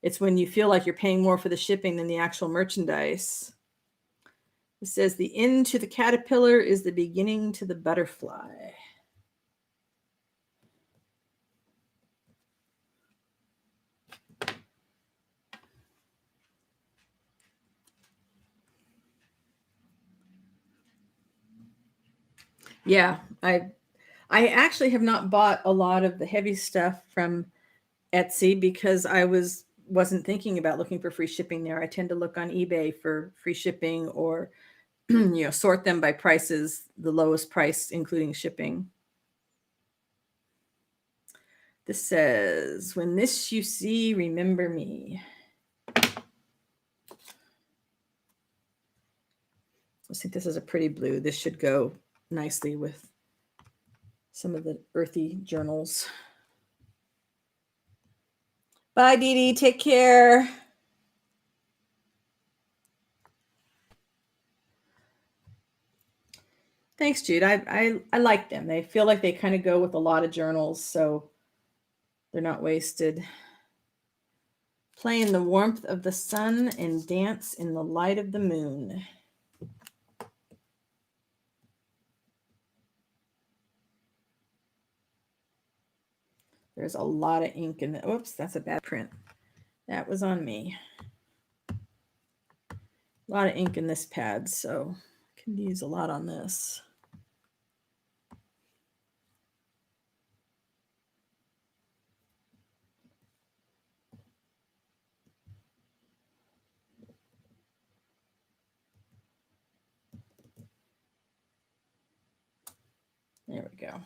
It's when you feel like you're paying more for the shipping than the actual merchandise. It says the end to the caterpillar is the beginning to the butterfly. Yeah, I actually have not bought a lot of the heavy stuff from Etsy because I wasn't thinking about looking for free shipping there. I tend to look on eBay for free shipping or sort them by prices, the lowest price including shipping. This says, when this you see, remember me. I think this is a pretty blue. This should go nicely with some of the earthy journals. Bye, Dee Dee. Take care. Thanks, Jude. I like them. They feel like they kind of go with a lot of journals, so they're not wasted. Play in the warmth of the sun and dance in the light of the moon. There's a lot of ink in it. Oops, that's a bad print. That was on me. A lot of ink in this pad, so I can use a lot on this. There we go.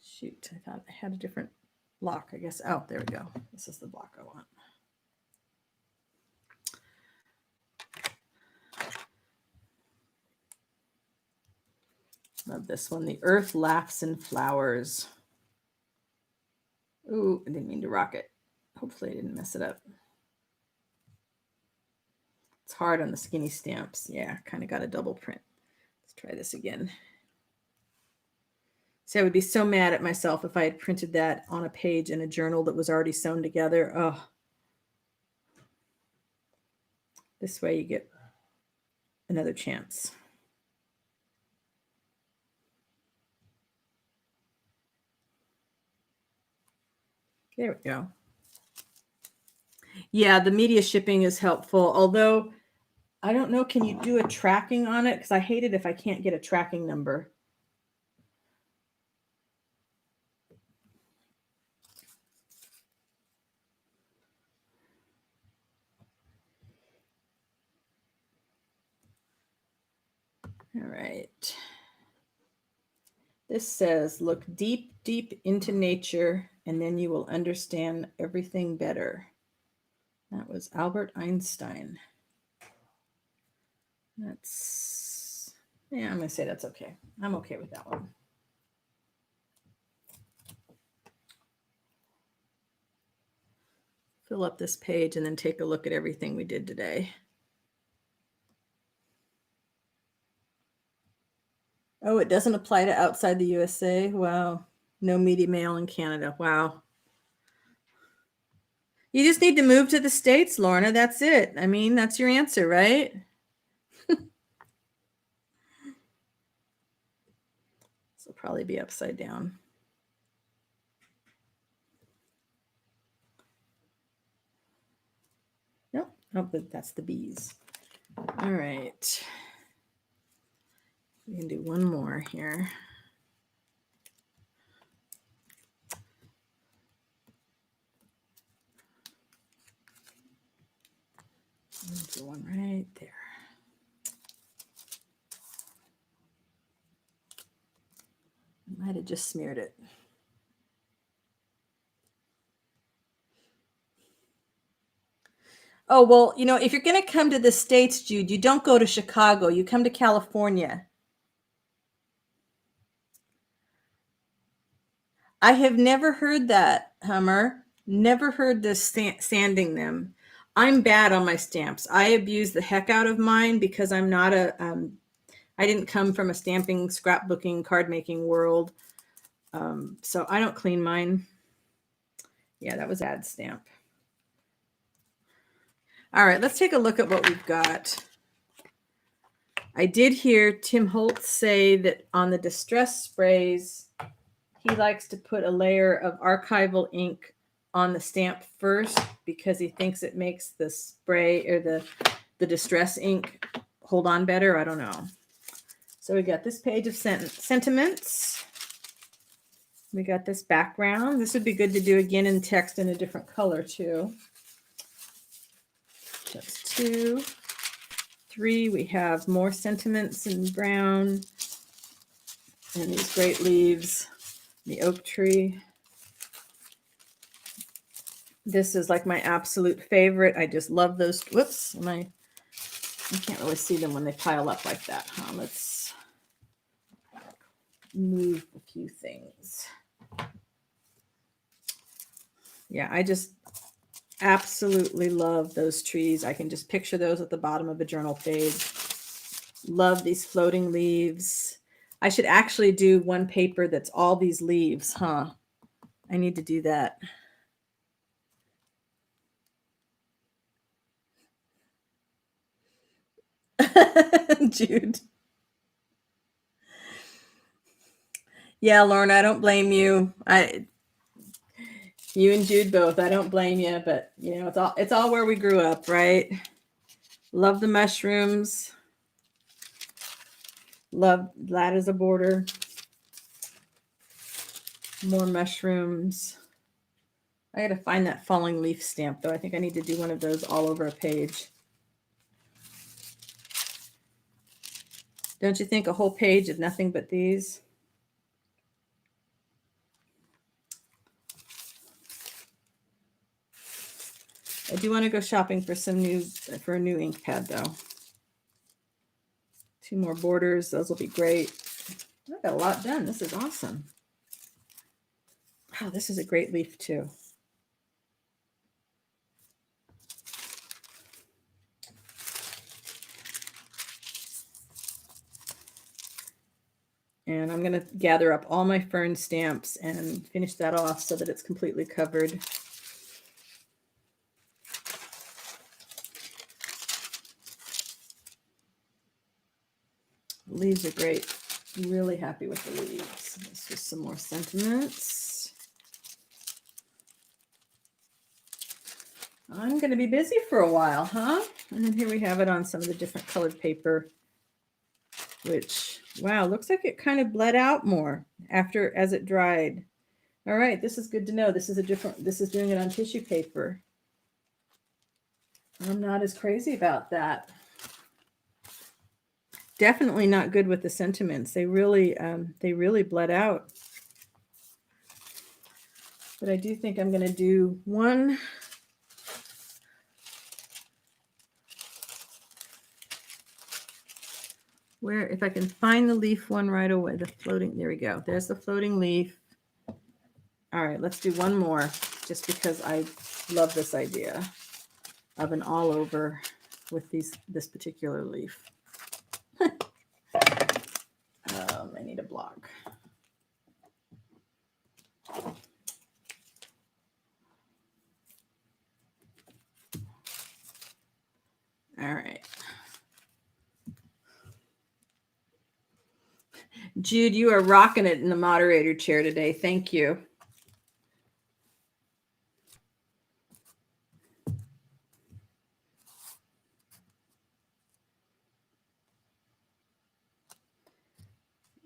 Shoot, I thought I had a different block, I guess. Oh, there we go. This is the block I want. Love this one. The earth laughs and flowers. Ooh, I didn't mean to rock it. Hopefully I didn't mess it up. It's hard on the skinny stamps. Yeah, kind of got a double print. Let's try this again. See, I would be so mad at myself if I had printed that on a page in a journal that was already sewn together. Oh, this way you get another chance. There we go. Yeah, the media shipping is helpful, although I don't know, can you do a tracking on it? Because I hate it if I can't get a tracking number. All right. This says, look deep, deep into nature, and then you will understand everything better. That was Albert Einstein. I'm going to say that's okay. I'm okay with that one. fill up this page and then take a look at everything we did today. Oh, it doesn't apply to outside the USA? Wow. No media mail in Canada. Wow. You just need to move to the States, Lorna. That's it. I mean, that's your answer, right? This will probably be upside down. Nope. Oh, but that's the bees. All right. We can do one more here. Do one right there. I might have just smeared it. Oh, well, you know, if you're going to come to the States, Jude, you don't go to Chicago. You come to California. I have never heard that, Hummer. Never heard this sanding them. I'm bad on my stamps. I abuse the heck out of mine because I'm not I didn't come from a stamping, scrapbooking, card making world. So I don't clean mine. Yeah, that was ad stamp. All right, let's take a look at what we've got. I did hear Tim Holt say that on the distress sprays, he likes to put a layer of archival ink on the stamp first because he thinks it makes the spray or the distress ink hold on better. I don't know. So we got this page of sentiments. We got this background. This would be good to do again in text in a different color too. That's 2. 3, we have more sentiments in brown and these great leaves, the oak tree. This is like my absolute favorite. I just love those. Whoops, I can't really see them when they pile up like that, huh? Let's move a few things. Yeah, I just absolutely love those trees. I can just picture those at the bottom of a journal page. Love these floating leaves. I should actually do one paper that's all these leaves, huh? I need to do that. Jude. Yeah, Lorna, I don't blame you. You and Jude both. I don't blame you, but you know, it's all where we grew up, right? Love the mushrooms. Love that as a border. More mushrooms. I got to find that falling leaf stamp, though. I think I need to do one of those all over a page. Don't you think a whole page of nothing but these? I do want to go shopping for a new ink pad, though. 2 more borders. Those will be great. I got a lot done. This is awesome. Wow, this is a great leaf, too. And I'm going to gather up all my fern stamps and finish that off so that it's completely covered. The leaves are great. Really happy with the leaves. Let's do some more sentiments. I'm going to be busy for a while, huh? And then here we have it on some of the different colored paper, which, wow, looks like it kind of bled out more as it dried. All right, this is good to know. This is doing it on tissue paper. I'm not as crazy about that. Definitely not good with the sentiments. They really bled out. But I do think I'm going to do one. Where, if I can find the leaf one right away, there we go. There's the floating leaf. All right, let's do one more just because I love this idea of an all over with this particular leaf. I need a block. All right. Jude, you are rocking it in the moderator chair today. Thank you.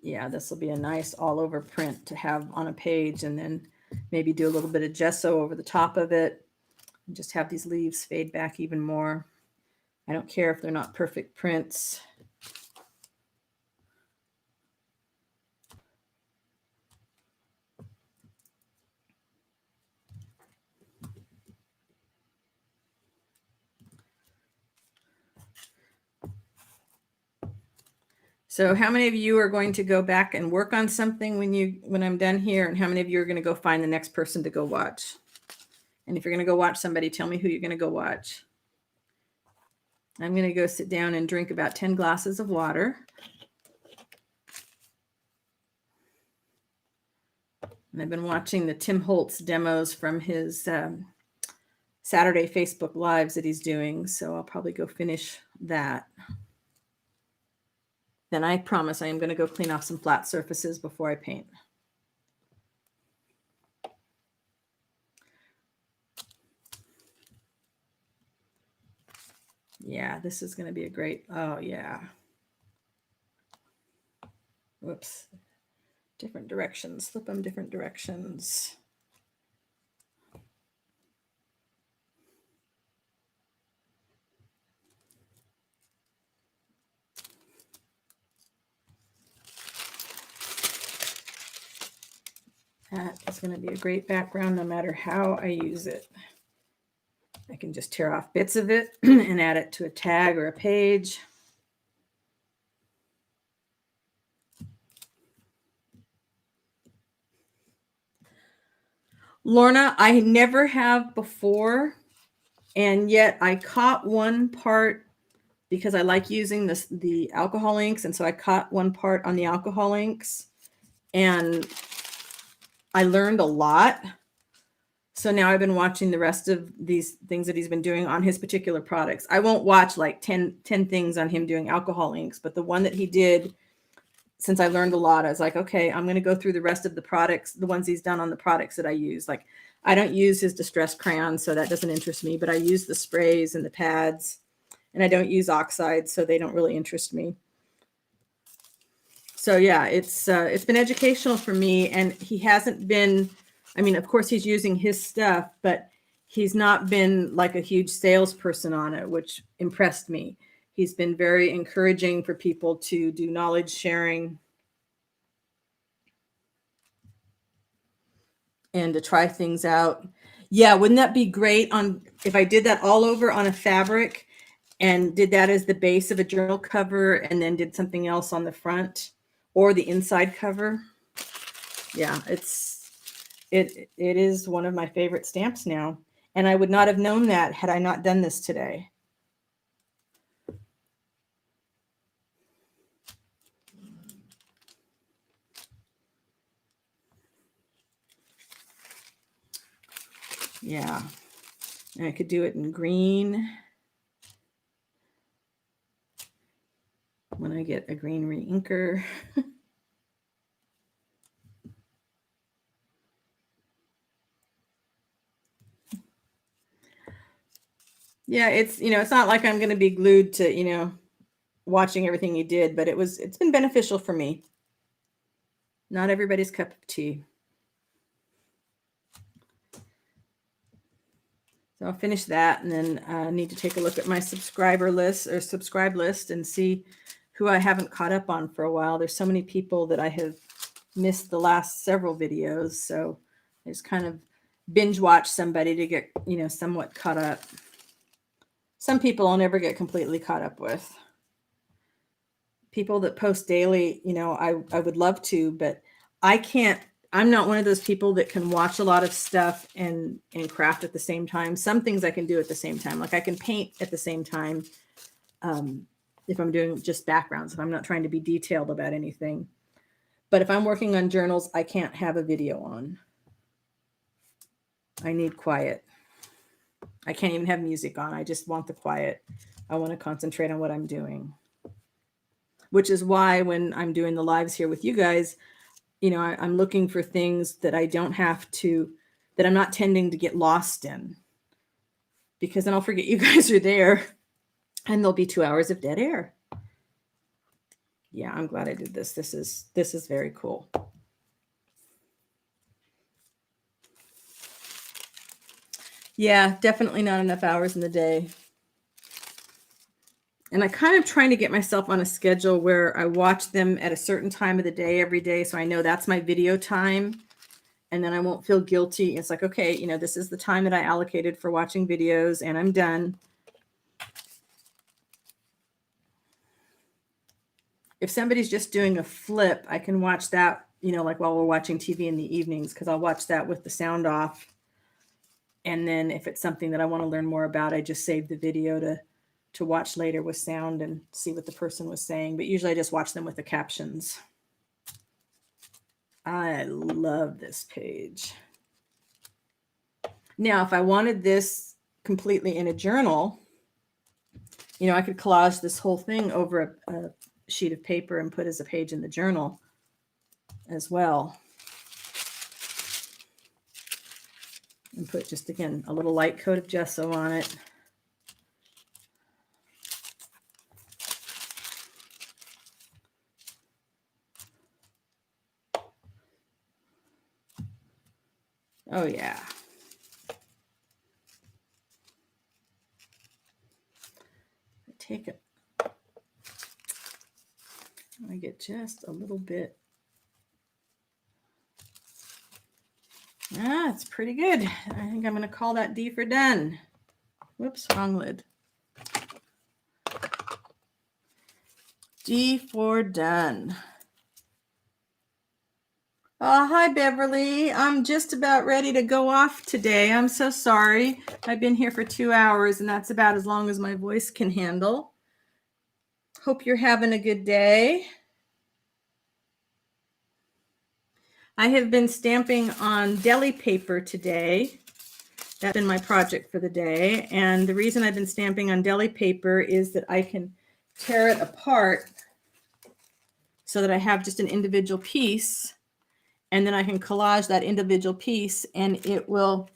Yeah, this will be a nice all over print to have on a page, and then maybe do a little bit of gesso over the top of it and just have these leaves fade back even more. I don't care if they're not perfect prints. So how many of you are going to go back and work on something when I'm done here? And how many of you are going to go find the next person to go watch? And if you're going to go watch somebody, tell me who you're going to go watch. I'm going to go sit down and drink about 10 glasses of water. And I've been watching the Tim Holtz demos from his Saturday Facebook Lives that he's doing. So I'll probably go finish that. Then I promise I am going to go clean off some flat surfaces before I paint. Yeah, this is going to be a great, oh yeah. Whoops. Different directions, flip them different directions. That is going to be a great background no matter how I use it. I can just tear off bits of it and add it to a tag or a page. Lorna, I never have before, and yet I caught one part because I like using the alcohol inks, and so I caught one part on the alcohol inks, and I learned a lot. So now I've been watching the rest of these things that he's been doing on his particular products. I won't watch like 10 things on him doing alcohol inks, but the one that he did, since I learned a lot, I was like, okay, I'm going to go through the rest of the products, the ones he's done on the products that I use. Like, I don't use his distress crayons, so that doesn't interest me, but I use the sprays and the pads, and I don't use oxides, so they don't really interest me. So yeah, it's been educational for me, and he hasn't been, I mean, of course he's using his stuff, but he's not been like a huge salesperson on it, which impressed me. He's been very encouraging for people to do knowledge sharing and to try things out. Yeah, wouldn't that be great on if I did that all over on a fabric and did that as the base of a journal cover and then did something else on the front or the inside cover? Yeah, it is one of my favorite stamps now. And I would not have known that had I not done this today. Yeah, and I could do it in green when I get a green re-inker. Yeah, it's, it's not like I'm going to be glued to, watching everything he did, but it's been beneficial for me. Not everybody's cup of tea. So I'll finish that, and then I need to take a look at my subscribe list and see who I haven't caught up on for a while. There's so many people that I have missed the last several videos, so I just kind of binge watch somebody to get, somewhat caught up. Some people I'll never get completely caught up with. People that post daily, I would love to, but I can't I'm not one of those people that can watch a lot of stuff and craft at the same time. Some things I can do at the same time. Like I can paint at the same time if I'm doing just backgrounds, if I'm not trying to be detailed about anything. But if I'm working on journals, I can't have a video on. I need quiet. I can't even have music on. I just want the quiet. I want to concentrate on what I'm doing. Which is why when I'm doing the lives here with you guys, I'm looking for things that I don't have to, that I'm not tending to get lost in. Because then I'll forget you guys are there and there'll be 2 hours of dead air. Yeah, I'm glad I did this. This is very cool. Yeah, definitely not enough hours in the day. And I kind of trying to get myself on a schedule where I watch them at a certain time of the day every day. So I know that's my video time. And then I won't feel guilty. It's like, okay, this is the time that I allocated for watching videos and I'm done. If somebody's just doing a flip, I can watch that, like while we're watching TV in the evenings, because I'll watch that with the sound off. And then if it's something that I want to learn more about, I just save the video to watch later with sound and see what the person was saying. But usually I just watch them with the captions. I love this page. Now, if I wanted this completely in a journal, I could collage this whole thing over a sheet of paper and put as a page in the journal as well. And put just, again, a little light coat of gesso on it. Oh, yeah. Take it. I get just a little bit. It's pretty good. I think I'm going to call that D for done. Whoops, wrong lid. D for done. Oh, hi, Beverly. I'm just about ready to go off today. I'm so sorry. I've been here for 2 hours, and that's about as long as my voice can handle. Hope you're having a good day. I have been stamping on deli paper today. That's been my project for the day. And the reason I've been stamping on deli paper is that I can tear it apart so that I have just an individual piece. And then I can collage that individual piece and it will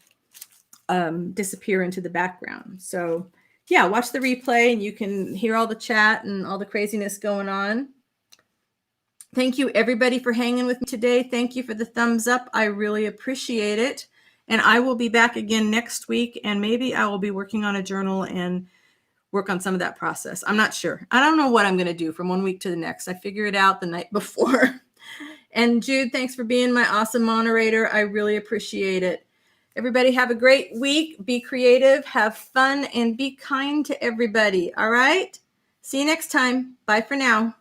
disappear into the background. So yeah, watch the replay and you can hear all the chat and all the craziness going on. Thank you everybody for hanging with me today. Thank you for the thumbs up. I really appreciate it. And I will be back again next week and maybe I will be working on a journal and work on some of that process. I'm not sure. I don't know what I'm going to do from one week to the next. I figure it out the night before. And Jude, thanks for being my awesome moderator. I really appreciate it. Everybody have a great week. Be creative, have fun, and be kind to everybody. All right? See you next time. Bye for now.